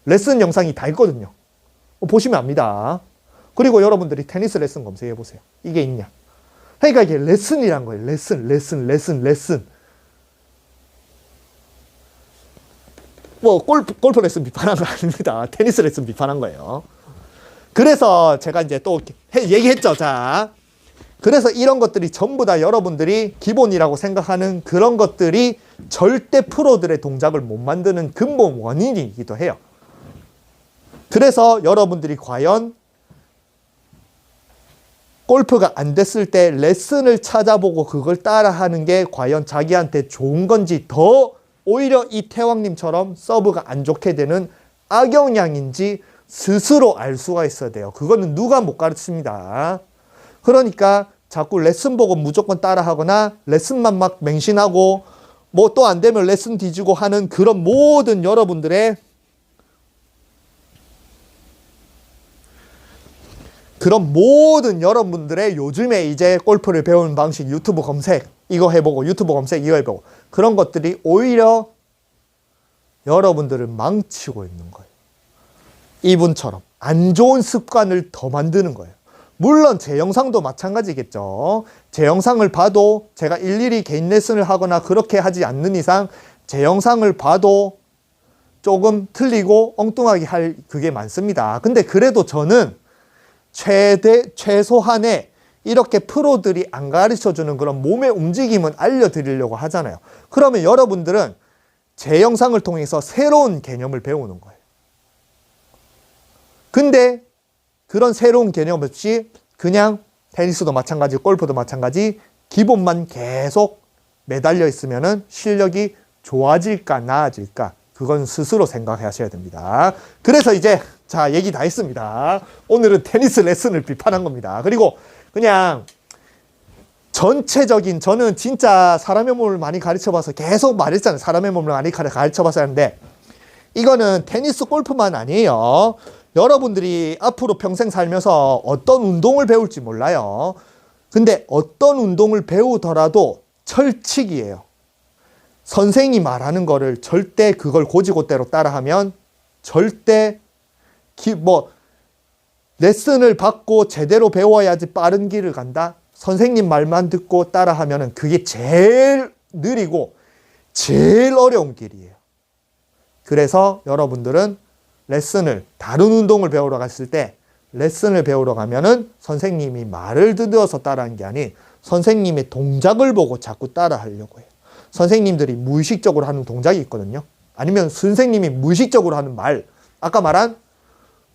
레슨 영상이 다 있거든요. 보시면 압니다. 그리고 여러분들이 테니스 레슨 검색해 보세요. 이게 있냐. 그러니까 이게 레슨이란 거예요. 레슨. 뭐 골프 레슨 비판한 거 아닙니다. 테니스 레슨 비판한 거예요. 그래서 제가 이제 또 얘기했죠. 자, 그래서 이런 것들이 전부 다 여러분들이 기본이라고 생각하는 그런 것들이 절대 프로들의 동작을 못 만드는 근본 원인이기도 해요. 그래서 여러분들이 과연 골프가 안 됐을 때 레슨을 찾아보고 그걸 따라하는 게 과연 자기한테 좋은 건지 더 오히려 이 태왕님처럼 서브가 안 좋게 되는 악영향인지 스스로 알 수가 있어야 돼요. 그거는 누가 못 가르칩니다. 그러니까 자꾸 레슨 보고 무조건 따라하거나 레슨만 막 맹신하고 뭐 또 안 되면 레슨 뒤지고 하는 그런 모든 여러분들의 요즘에 이제 골프를 배우는 방식 유튜브 검색 이거 해보고 유튜브 검색 이거 해보고 그런 것들이 오히려 여러분들을 망치고 있는 거예요. 이분처럼 안 좋은 습관을 더 만드는 거예요. 물론 제 영상도 마찬가지겠죠. 제 영상을 봐도 제가 일일이 개인 레슨을 하거나 그렇게 하지 않는 이상 제 영상을 봐도 조금 틀리고 엉뚱하게 할 그게 많습니다. 근데 그래도 저는 최소한의 이렇게 프로들이 안 가르쳐주는 그런 몸의 움직임은 알려드리려고 하잖아요. 그러면 여러분들은 제 영상을 통해서 새로운 개념을 배우는 거예요. 근데 그런 새로운 개념 없이 그냥 테니스도 마찬가지, 골프도 마찬가지 기본만 계속 매달려 있으면은 실력이 좋아질까 나아질까 그건 스스로 생각하셔야 됩니다. 그래서 이제 자 얘기 다 했습니다. 오늘은 테니스 레슨을 비판한 겁니다. 그리고 그냥 전체적인 저는 진짜 사람의 몸을 많이 가르쳐봐서 계속 말했잖아요. 사람의 몸을 많이 가르쳐봐서 하는데 이거는 테니스 골프만 아니에요. 여러분들이 앞으로 평생 살면서 어떤 운동을 배울지 몰라요. 근데 어떤 운동을 배우더라도 철칙이에요. 선생이 말하는 거를 절대 그걸 고지고대로 따라하면 절대 레슨을 받고 제대로 배워야지 빠른 길을 간다. 선생님 말만 듣고 따라하면은 그게 제일 느리고 제일 어려운 길이에요. 그래서 여러분들은 레슨을 다른 운동을 배우러 갔을 때 레슨을 배우러 가면은 선생님이 말을 들어서 따라하는 게 아닌 선생님의 동작을 보고 자꾸 따라하려고 해요. 선생님들이 무의식적으로 하는 동작이 있거든요. 아니면 선생님이 무의식적으로 하는 말. 아까 말한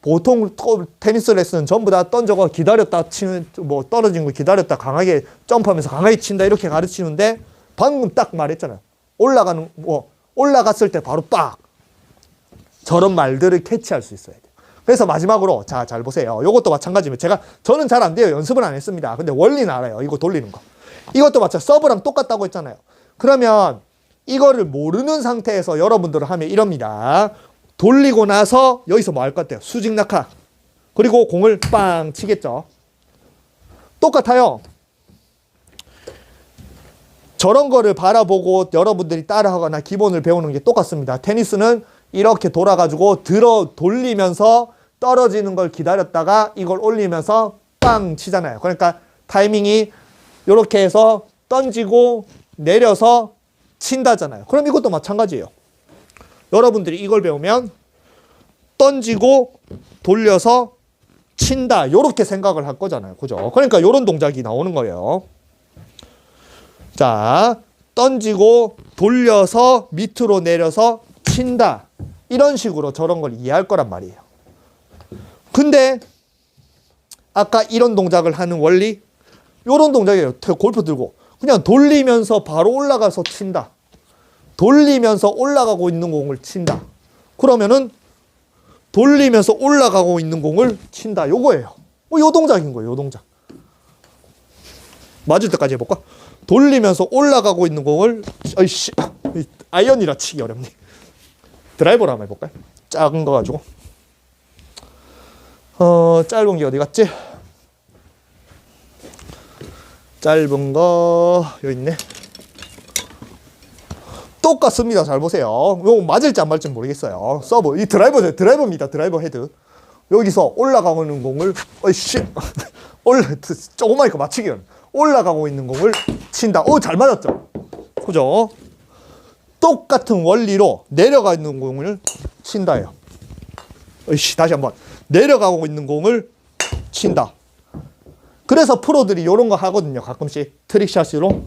보통 테니스 레슨은 전부 다 던져가 기다렸다 치는 떨어진 거 기다렸다 강하게 점프하면서 강하게 친다 이렇게 가르치는데 방금 딱 말했잖아요. 올라갔을 때 바로 빡 저런 말들을 캐치할 수 있어야 돼요. 그래서 마지막으로 잘 보세요. 이것도 마찬가지입니다. 저는 잘 안 돼요. 연습을 안 했습니다. 근데 원리는 알아요. 이거 돌리는 거. 이것도 마찬가지. 서브랑 똑같다고 했잖아요. 그러면 이거를 모르는 상태에서 여러분들을 하면 이럽니다. 돌리고 나서 여기서 뭐 할 것 같아요? 수직 낙하. 그리고 공을 빵 치겠죠. 똑같아요. 저런 거를 바라보고 여러분들이 따라하거나 기본을 배우는 게 똑같습니다. 테니스는 이렇게 돌아가지고 돌리면서 떨어지는 걸 기다렸다가 이걸 올리면서 빵 치잖아요. 그러니까 타이밍이 이렇게 해서 던지고 내려서 친다잖아요. 그럼 이것도 마찬가지예요. 여러분들이 이걸 배우면 던지고 돌려서 친다. 이렇게 생각을 할 거잖아요. 그죠? 그러니까 이런 동작이 나오는 거예요. 자, 던지고 돌려서 밑으로 내려서 친다. 이런 식으로 저런 걸 이해할 거란 말이에요. 근데 아까 이런 동작을 하는 원리 이런 동작이에요. 골프 들고 그냥 돌리면서 바로 올라가서 친다. 돌리면서 올라가고 있는 공을 친다. 그러면은 돌리면서 올라가고 있는 공을 친다. 요거예요. 요 동작인 거예요. 요 동작. 맞을 때까지 해볼까? 돌리면서 올라가고 있는 공을 아이언이라 치기 어렵네. 드라이버로 한번 해볼까요? 작은 거 가지고. 짧은 게 어디 갔지? 짧은 거 여기 있네. 똑같습니다. 잘 보세요. 이거 맞을지 안 맞을지 모르겠어요. 서브. 이 드라이버입니다. 드라이버 헤드. 여기서 올라가고 있는 공을 조그마니까 맞추기 올라가고 있는 공을 친다. 잘 맞았죠? 그죠? 똑같은 원리로 내려가 있는 공을 친다예요. 다시 한번. 내려가고 있는 공을 친다. 그래서 프로들이 이런 거 하거든요. 가끔씩 트릭샷으로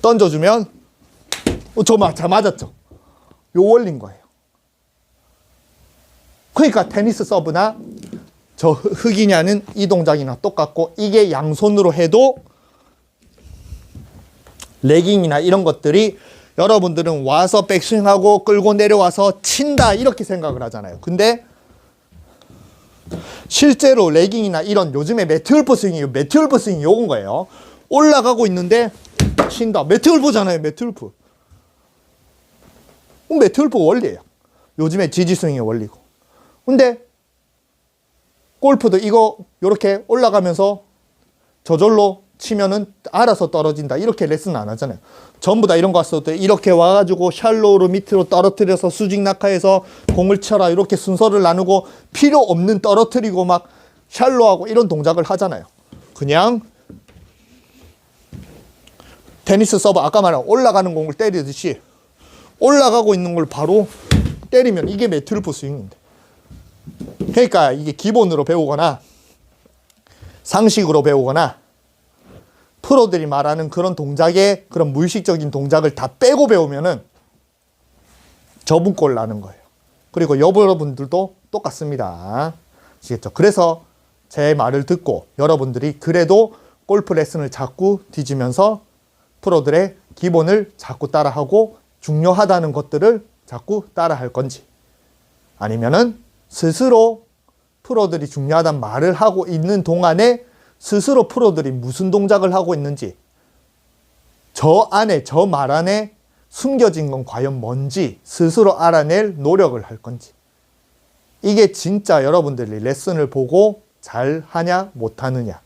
던져주면 잘 맞았죠. 요 원리인 거예요. 그러니까 테니스 서브나 저 흑이냐는 이 동작이나 똑같고 이게 양손으로 해도 레깅이나 이런 것들이 여러분들은 와서 백스윙하고 끌고 내려와서 친다 이렇게 생각을 하잖아요. 근데 실제로 레깅이나 이런 요즘에 매트울프 스윙이 요건 거예요. 올라가고 있는데 친다. 매트울프잖아요. 매트울프 원리예요. 요즘에 지지 스윙의 원리고. 근데 골프도 이거 이렇게 올라가면서 저절로 치면은 알아서 떨어진다. 이렇게 레슨 안 하잖아요. 전부 다 이런 거 왔을 때 이렇게 와가지고 샬로우로 밑으로 떨어뜨려서 수직 낙하해서 공을 쳐라. 이렇게 순서를 나누고 필요 없는 떨어뜨리고 막 샬로우하고 이런 동작을 하잖아요. 그냥 테니스 서브 아까 말한 올라가는 공을 때리듯이 올라가고 있는 걸 바로 때리면 이게 매트루프 스윙인데. 그러니까 이게 기본으로 배우거나 상식으로 배우거나 프로들이 말하는 그런 동작의 그런 무의식적인 동작을 다 빼고 배우면은 저분 꼴 나는 거예요. 그리고 여러분들도 똑같습니다. 아시겠죠? 그래서 제 말을 듣고 여러분들이 그래도 골프 레슨을 자꾸 뒤지면서 프로들의 기본을 자꾸 따라하고 중요하다는 것들을 자꾸 따라할 건지, 아니면은 스스로 프로들이 중요하다는 말을 하고 있는 동안에 스스로 프로들이 무슨 동작을 하고 있는지, 저 안에, 저 말 안에 숨겨진 건 과연 뭔지 스스로 알아낼 노력을 할 건지. 이게 진짜 여러분들이 레슨을 보고 잘 하냐 못하느냐,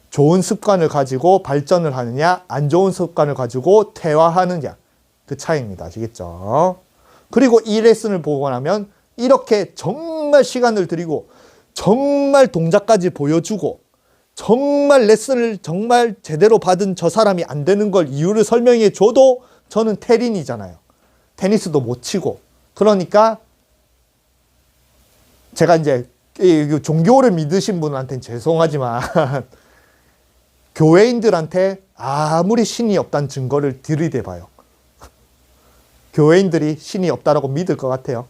좋은 습관을 가지고 발전을 하느냐 안 좋은 습관을 가지고 퇴화하느냐, 그 차이입니다. 아시겠죠? 그리고 이 레슨을 보고 나면 이렇게 정말 시간을 들이고 정말 동작까지 보여주고 정말 레슨을 정말 제대로 받은 저 사람이 안 되는 걸 이유를 설명해 줘도 저는 테린이잖아요. 테니스도 못 치고. 그러니까 제가 이제 종교를 믿으신 분한테는 죄송하지만 교회인들한테 아무리 신이 없다는 증거를 들이대봐요. 교회인들이 신이 없다라고 믿을 것 같아요.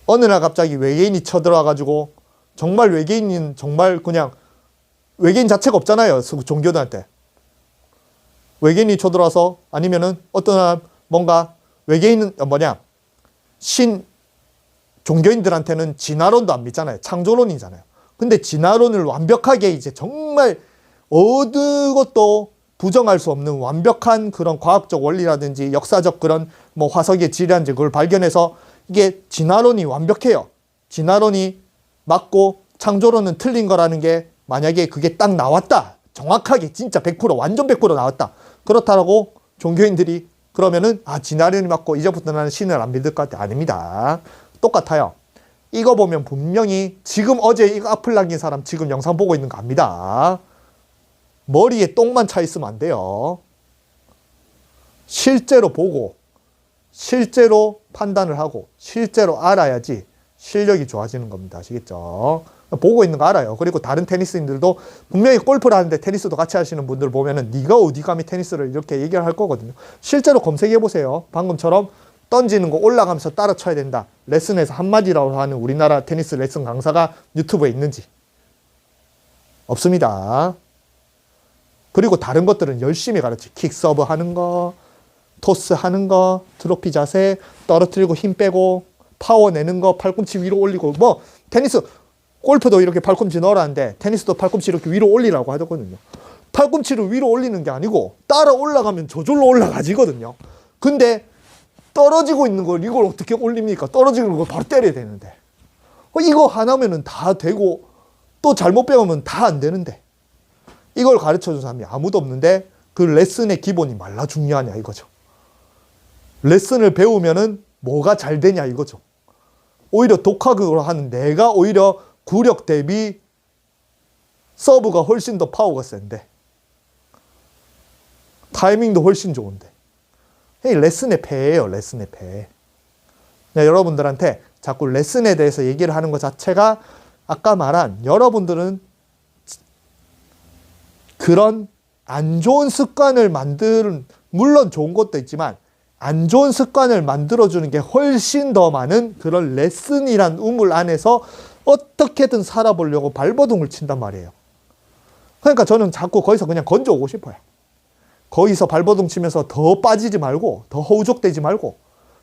어느 날 갑자기 외계인이 쳐들어와가지고, 정말 외계인은 정말 그냥 외계인 자체가 없잖아요. 종교들한테. 외계인이 쳐들어와서, 아니면은 어떤 날 뭔가 외계인은 종교인들한테는 진화론도 안 믿잖아요. 창조론이잖아요. 근데 진화론을 완벽하게 이제 정말 어느 것도 부정할 수 없는 완벽한 그런 과학적 원리라든지 역사적 그런 뭐 화석의 질이라든지 그걸 발견해서 이게 진화론이 완벽해요. 진화론이 맞고 창조론은 틀린 거라는 게 만약에 그게 딱 나왔다. 정확하게 진짜 100% 완전 100% 나왔다. 그렇다라고 종교인들이 그러면은 진화론이 맞고 이제부터 나는 신을 안 믿을 것 같아. 아닙니다. 똑같아요. 이거 보면 분명히 지금 어제 이거 악플 남긴 사람 지금 영상 보고 있는 거 압니다. 머리에 똥만 차 있으면 안 돼요. 실제로 보고 실제로 판단을 하고 실제로 알아야지 실력이 좋아지는 겁니다. 아시겠죠? 보고 있는 거 알아요. 그리고 다른 테니스인들도 분명히 골프를 하는데 테니스도 같이 하시는 분들 보면은 네가 어디 감히 테니스를 이렇게 얘기를 할 거거든요. 실제로 검색해 보세요. 방금처럼 던지는 거 올라가면서 따라 쳐야 된다. 레슨에서 한마디라고 하는 우리나라 테니스 레슨 강사가 유튜브에 있는지. 없습니다. 그리고 다른 것들은 열심히 가르치. 킥 서브 하는 거, 토스 하는 거, 트로피 자세, 떨어뜨리고 힘 빼고, 파워 내는 거, 팔꿈치 위로 올리고, 뭐 테니스, 골프도 이렇게 팔꿈치 넣으라는데 테니스도 팔꿈치 이렇게 위로 올리라고 하거든요. 팔꿈치를 위로 올리는 게 아니고 따라 올라가면 저절로 올라가지거든요. 근데 떨어지고 있는 걸 이걸 어떻게 올립니까? 떨어지는 걸 바로 때려야 되는데. 이거 하나면은 다 되고 또 잘못 배우면 다 안 되는데. 이걸 가르쳐준 사람이 아무도 없는데 그 레슨의 기본이 말라 중요하냐 이거죠. 레슨을 배우면은 뭐가 잘 되냐 이거죠. 오히려 독학으로 하는 내가 오히려 구력 대비 서브가 훨씬 더 파워가 센데 타이밍도 훨씬 좋은데 레슨의 패예요. 레슨의 패. 네, 여러분들한테 자꾸 레슨에 대해서 얘기를 하는 것 자체가 아까 말한 여러분들은 그런 안 좋은 습관을 만드는, 물론 좋은 것도 있지만 안 좋은 습관을 만들어주는 게 훨씬 더 많은 그런 레슨이란 우물 안에서 어떻게든 살아보려고 발버둥을 친단 말이에요. 그러니까 저는 자꾸 거기서 그냥 건져오고 싶어요. 거기서 발버둥 치면서 더 빠지지 말고, 더 허우적대지 말고,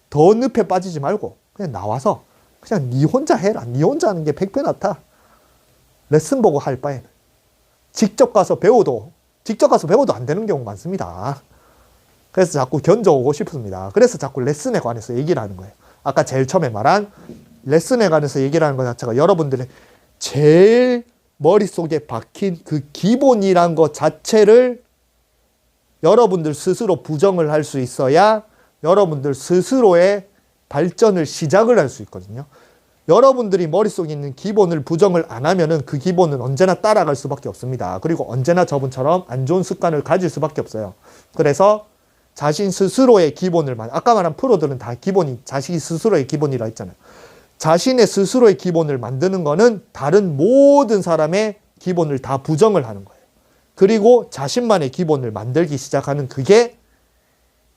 더 늪에 빠지지 말고 그냥 나와서 그냥 니 혼자 해라. 니 혼자 하는 게 100배 낫다. 레슨 보고 할 바에는. 직접 가서 배워도 안 되는 경우 많습니다. 그래서 자꾸 견져오고 싶습니다. 그래서 자꾸 레슨에 관해서 얘기를 하는 거예요. 아까 제일 처음에 말한 레슨에 관해서 얘기를 하는 것 자체가 여러분들의 제일 머릿속에 박힌 그 기본이란 것 자체를 여러분들 스스로 부정을 할 수 있어야 여러분들 스스로의 발전을 시작을 할 수 있거든요. 여러분들이 머릿속에 있는 기본을 부정을 안 하면은 그 기본은 언제나 따라갈 수밖에 없습니다. 그리고 언제나 저분처럼 안 좋은 습관을 가질 수밖에 없어요. 그래서 자신 스스로의 기본을 아까 말한 프로들은 다 기본이 자신 스스로의 기본이라 했잖아요. 자신의 스스로의 기본을 만드는 거는 다른 모든 사람의 기본을 다 부정을 하는 거예요. 그리고 자신만의 기본을 만들기 시작하는 그게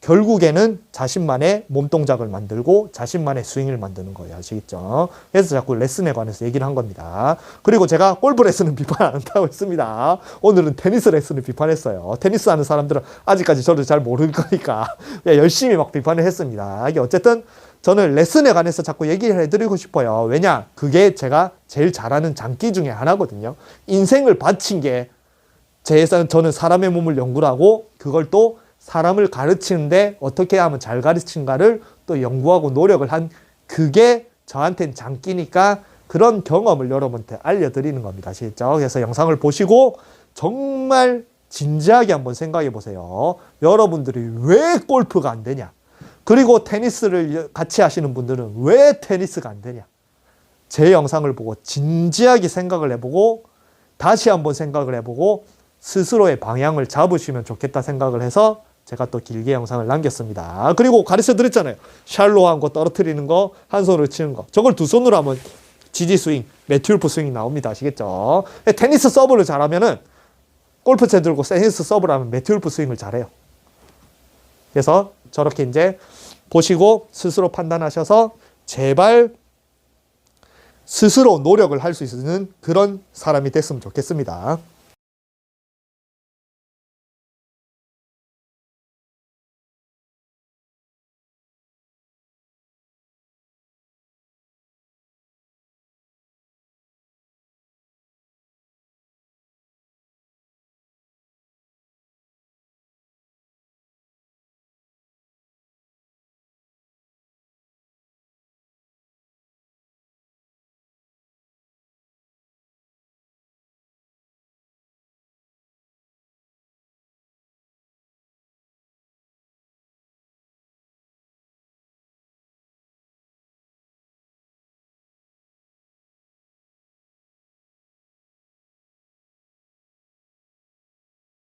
결국에는 자신만의 몸동작을 만들고 자신만의 스윙을 만드는 거예요. 아시겠죠? 그래서 자꾸 레슨에 관해서 얘기를 한 겁니다. 그리고 제가 골프 레슨은 비판 안 한다고 했습니다. 오늘은 테니스 레슨을 비판했어요. 테니스 하는 사람들은 아직까지 저를 잘 모를 거니까 열심히 막 비판을 했습니다. 이게 어쨌든 저는 레슨에 관해서 자꾸 얘기를 해드리고 싶어요. 왜냐? 그게 제가 제일 잘하는 장기 중에 하나거든요. 인생을 바친 게 저는 사람의 몸을 연구를 하고 그걸 또 사람을 가르치는데 어떻게 하면 잘 가르친가를 또 연구하고 노력을 한 그게 저한테는 장기니까 그런 경험을 여러분한테 알려드리는 겁니다. 아시겠죠? 그래서 영상을 보시고 정말 진지하게 한번 생각해 보세요. 여러분들이 왜 골프가 안 되냐? 그리고 테니스를 같이 하시는 분들은 왜 테니스가 안 되냐? 제 영상을 보고 진지하게 생각을 해보고 다시 한번 생각을 해보고 스스로의 방향을 잡으시면 좋겠다 생각을 해서 제가 또 길게 영상을 남겼습니다. 그리고 가르쳐 드렸잖아요. 샬로한 거 떨어뜨리는 거, 한 손으로 치는 거. 저걸 두 손으로 하면 지지 스윙, 매튜 울프 스윙이 나옵니다. 아시겠죠? 테니스 서브를 잘하면은 골프채 들고 테니스 서브를 하면 매튜 울프 스윙을 잘해요. 그래서 저렇게 이제 보시고 스스로 판단하셔서 제발 스스로 노력을 할 수 있는 그런 사람이 됐으면 좋겠습니다.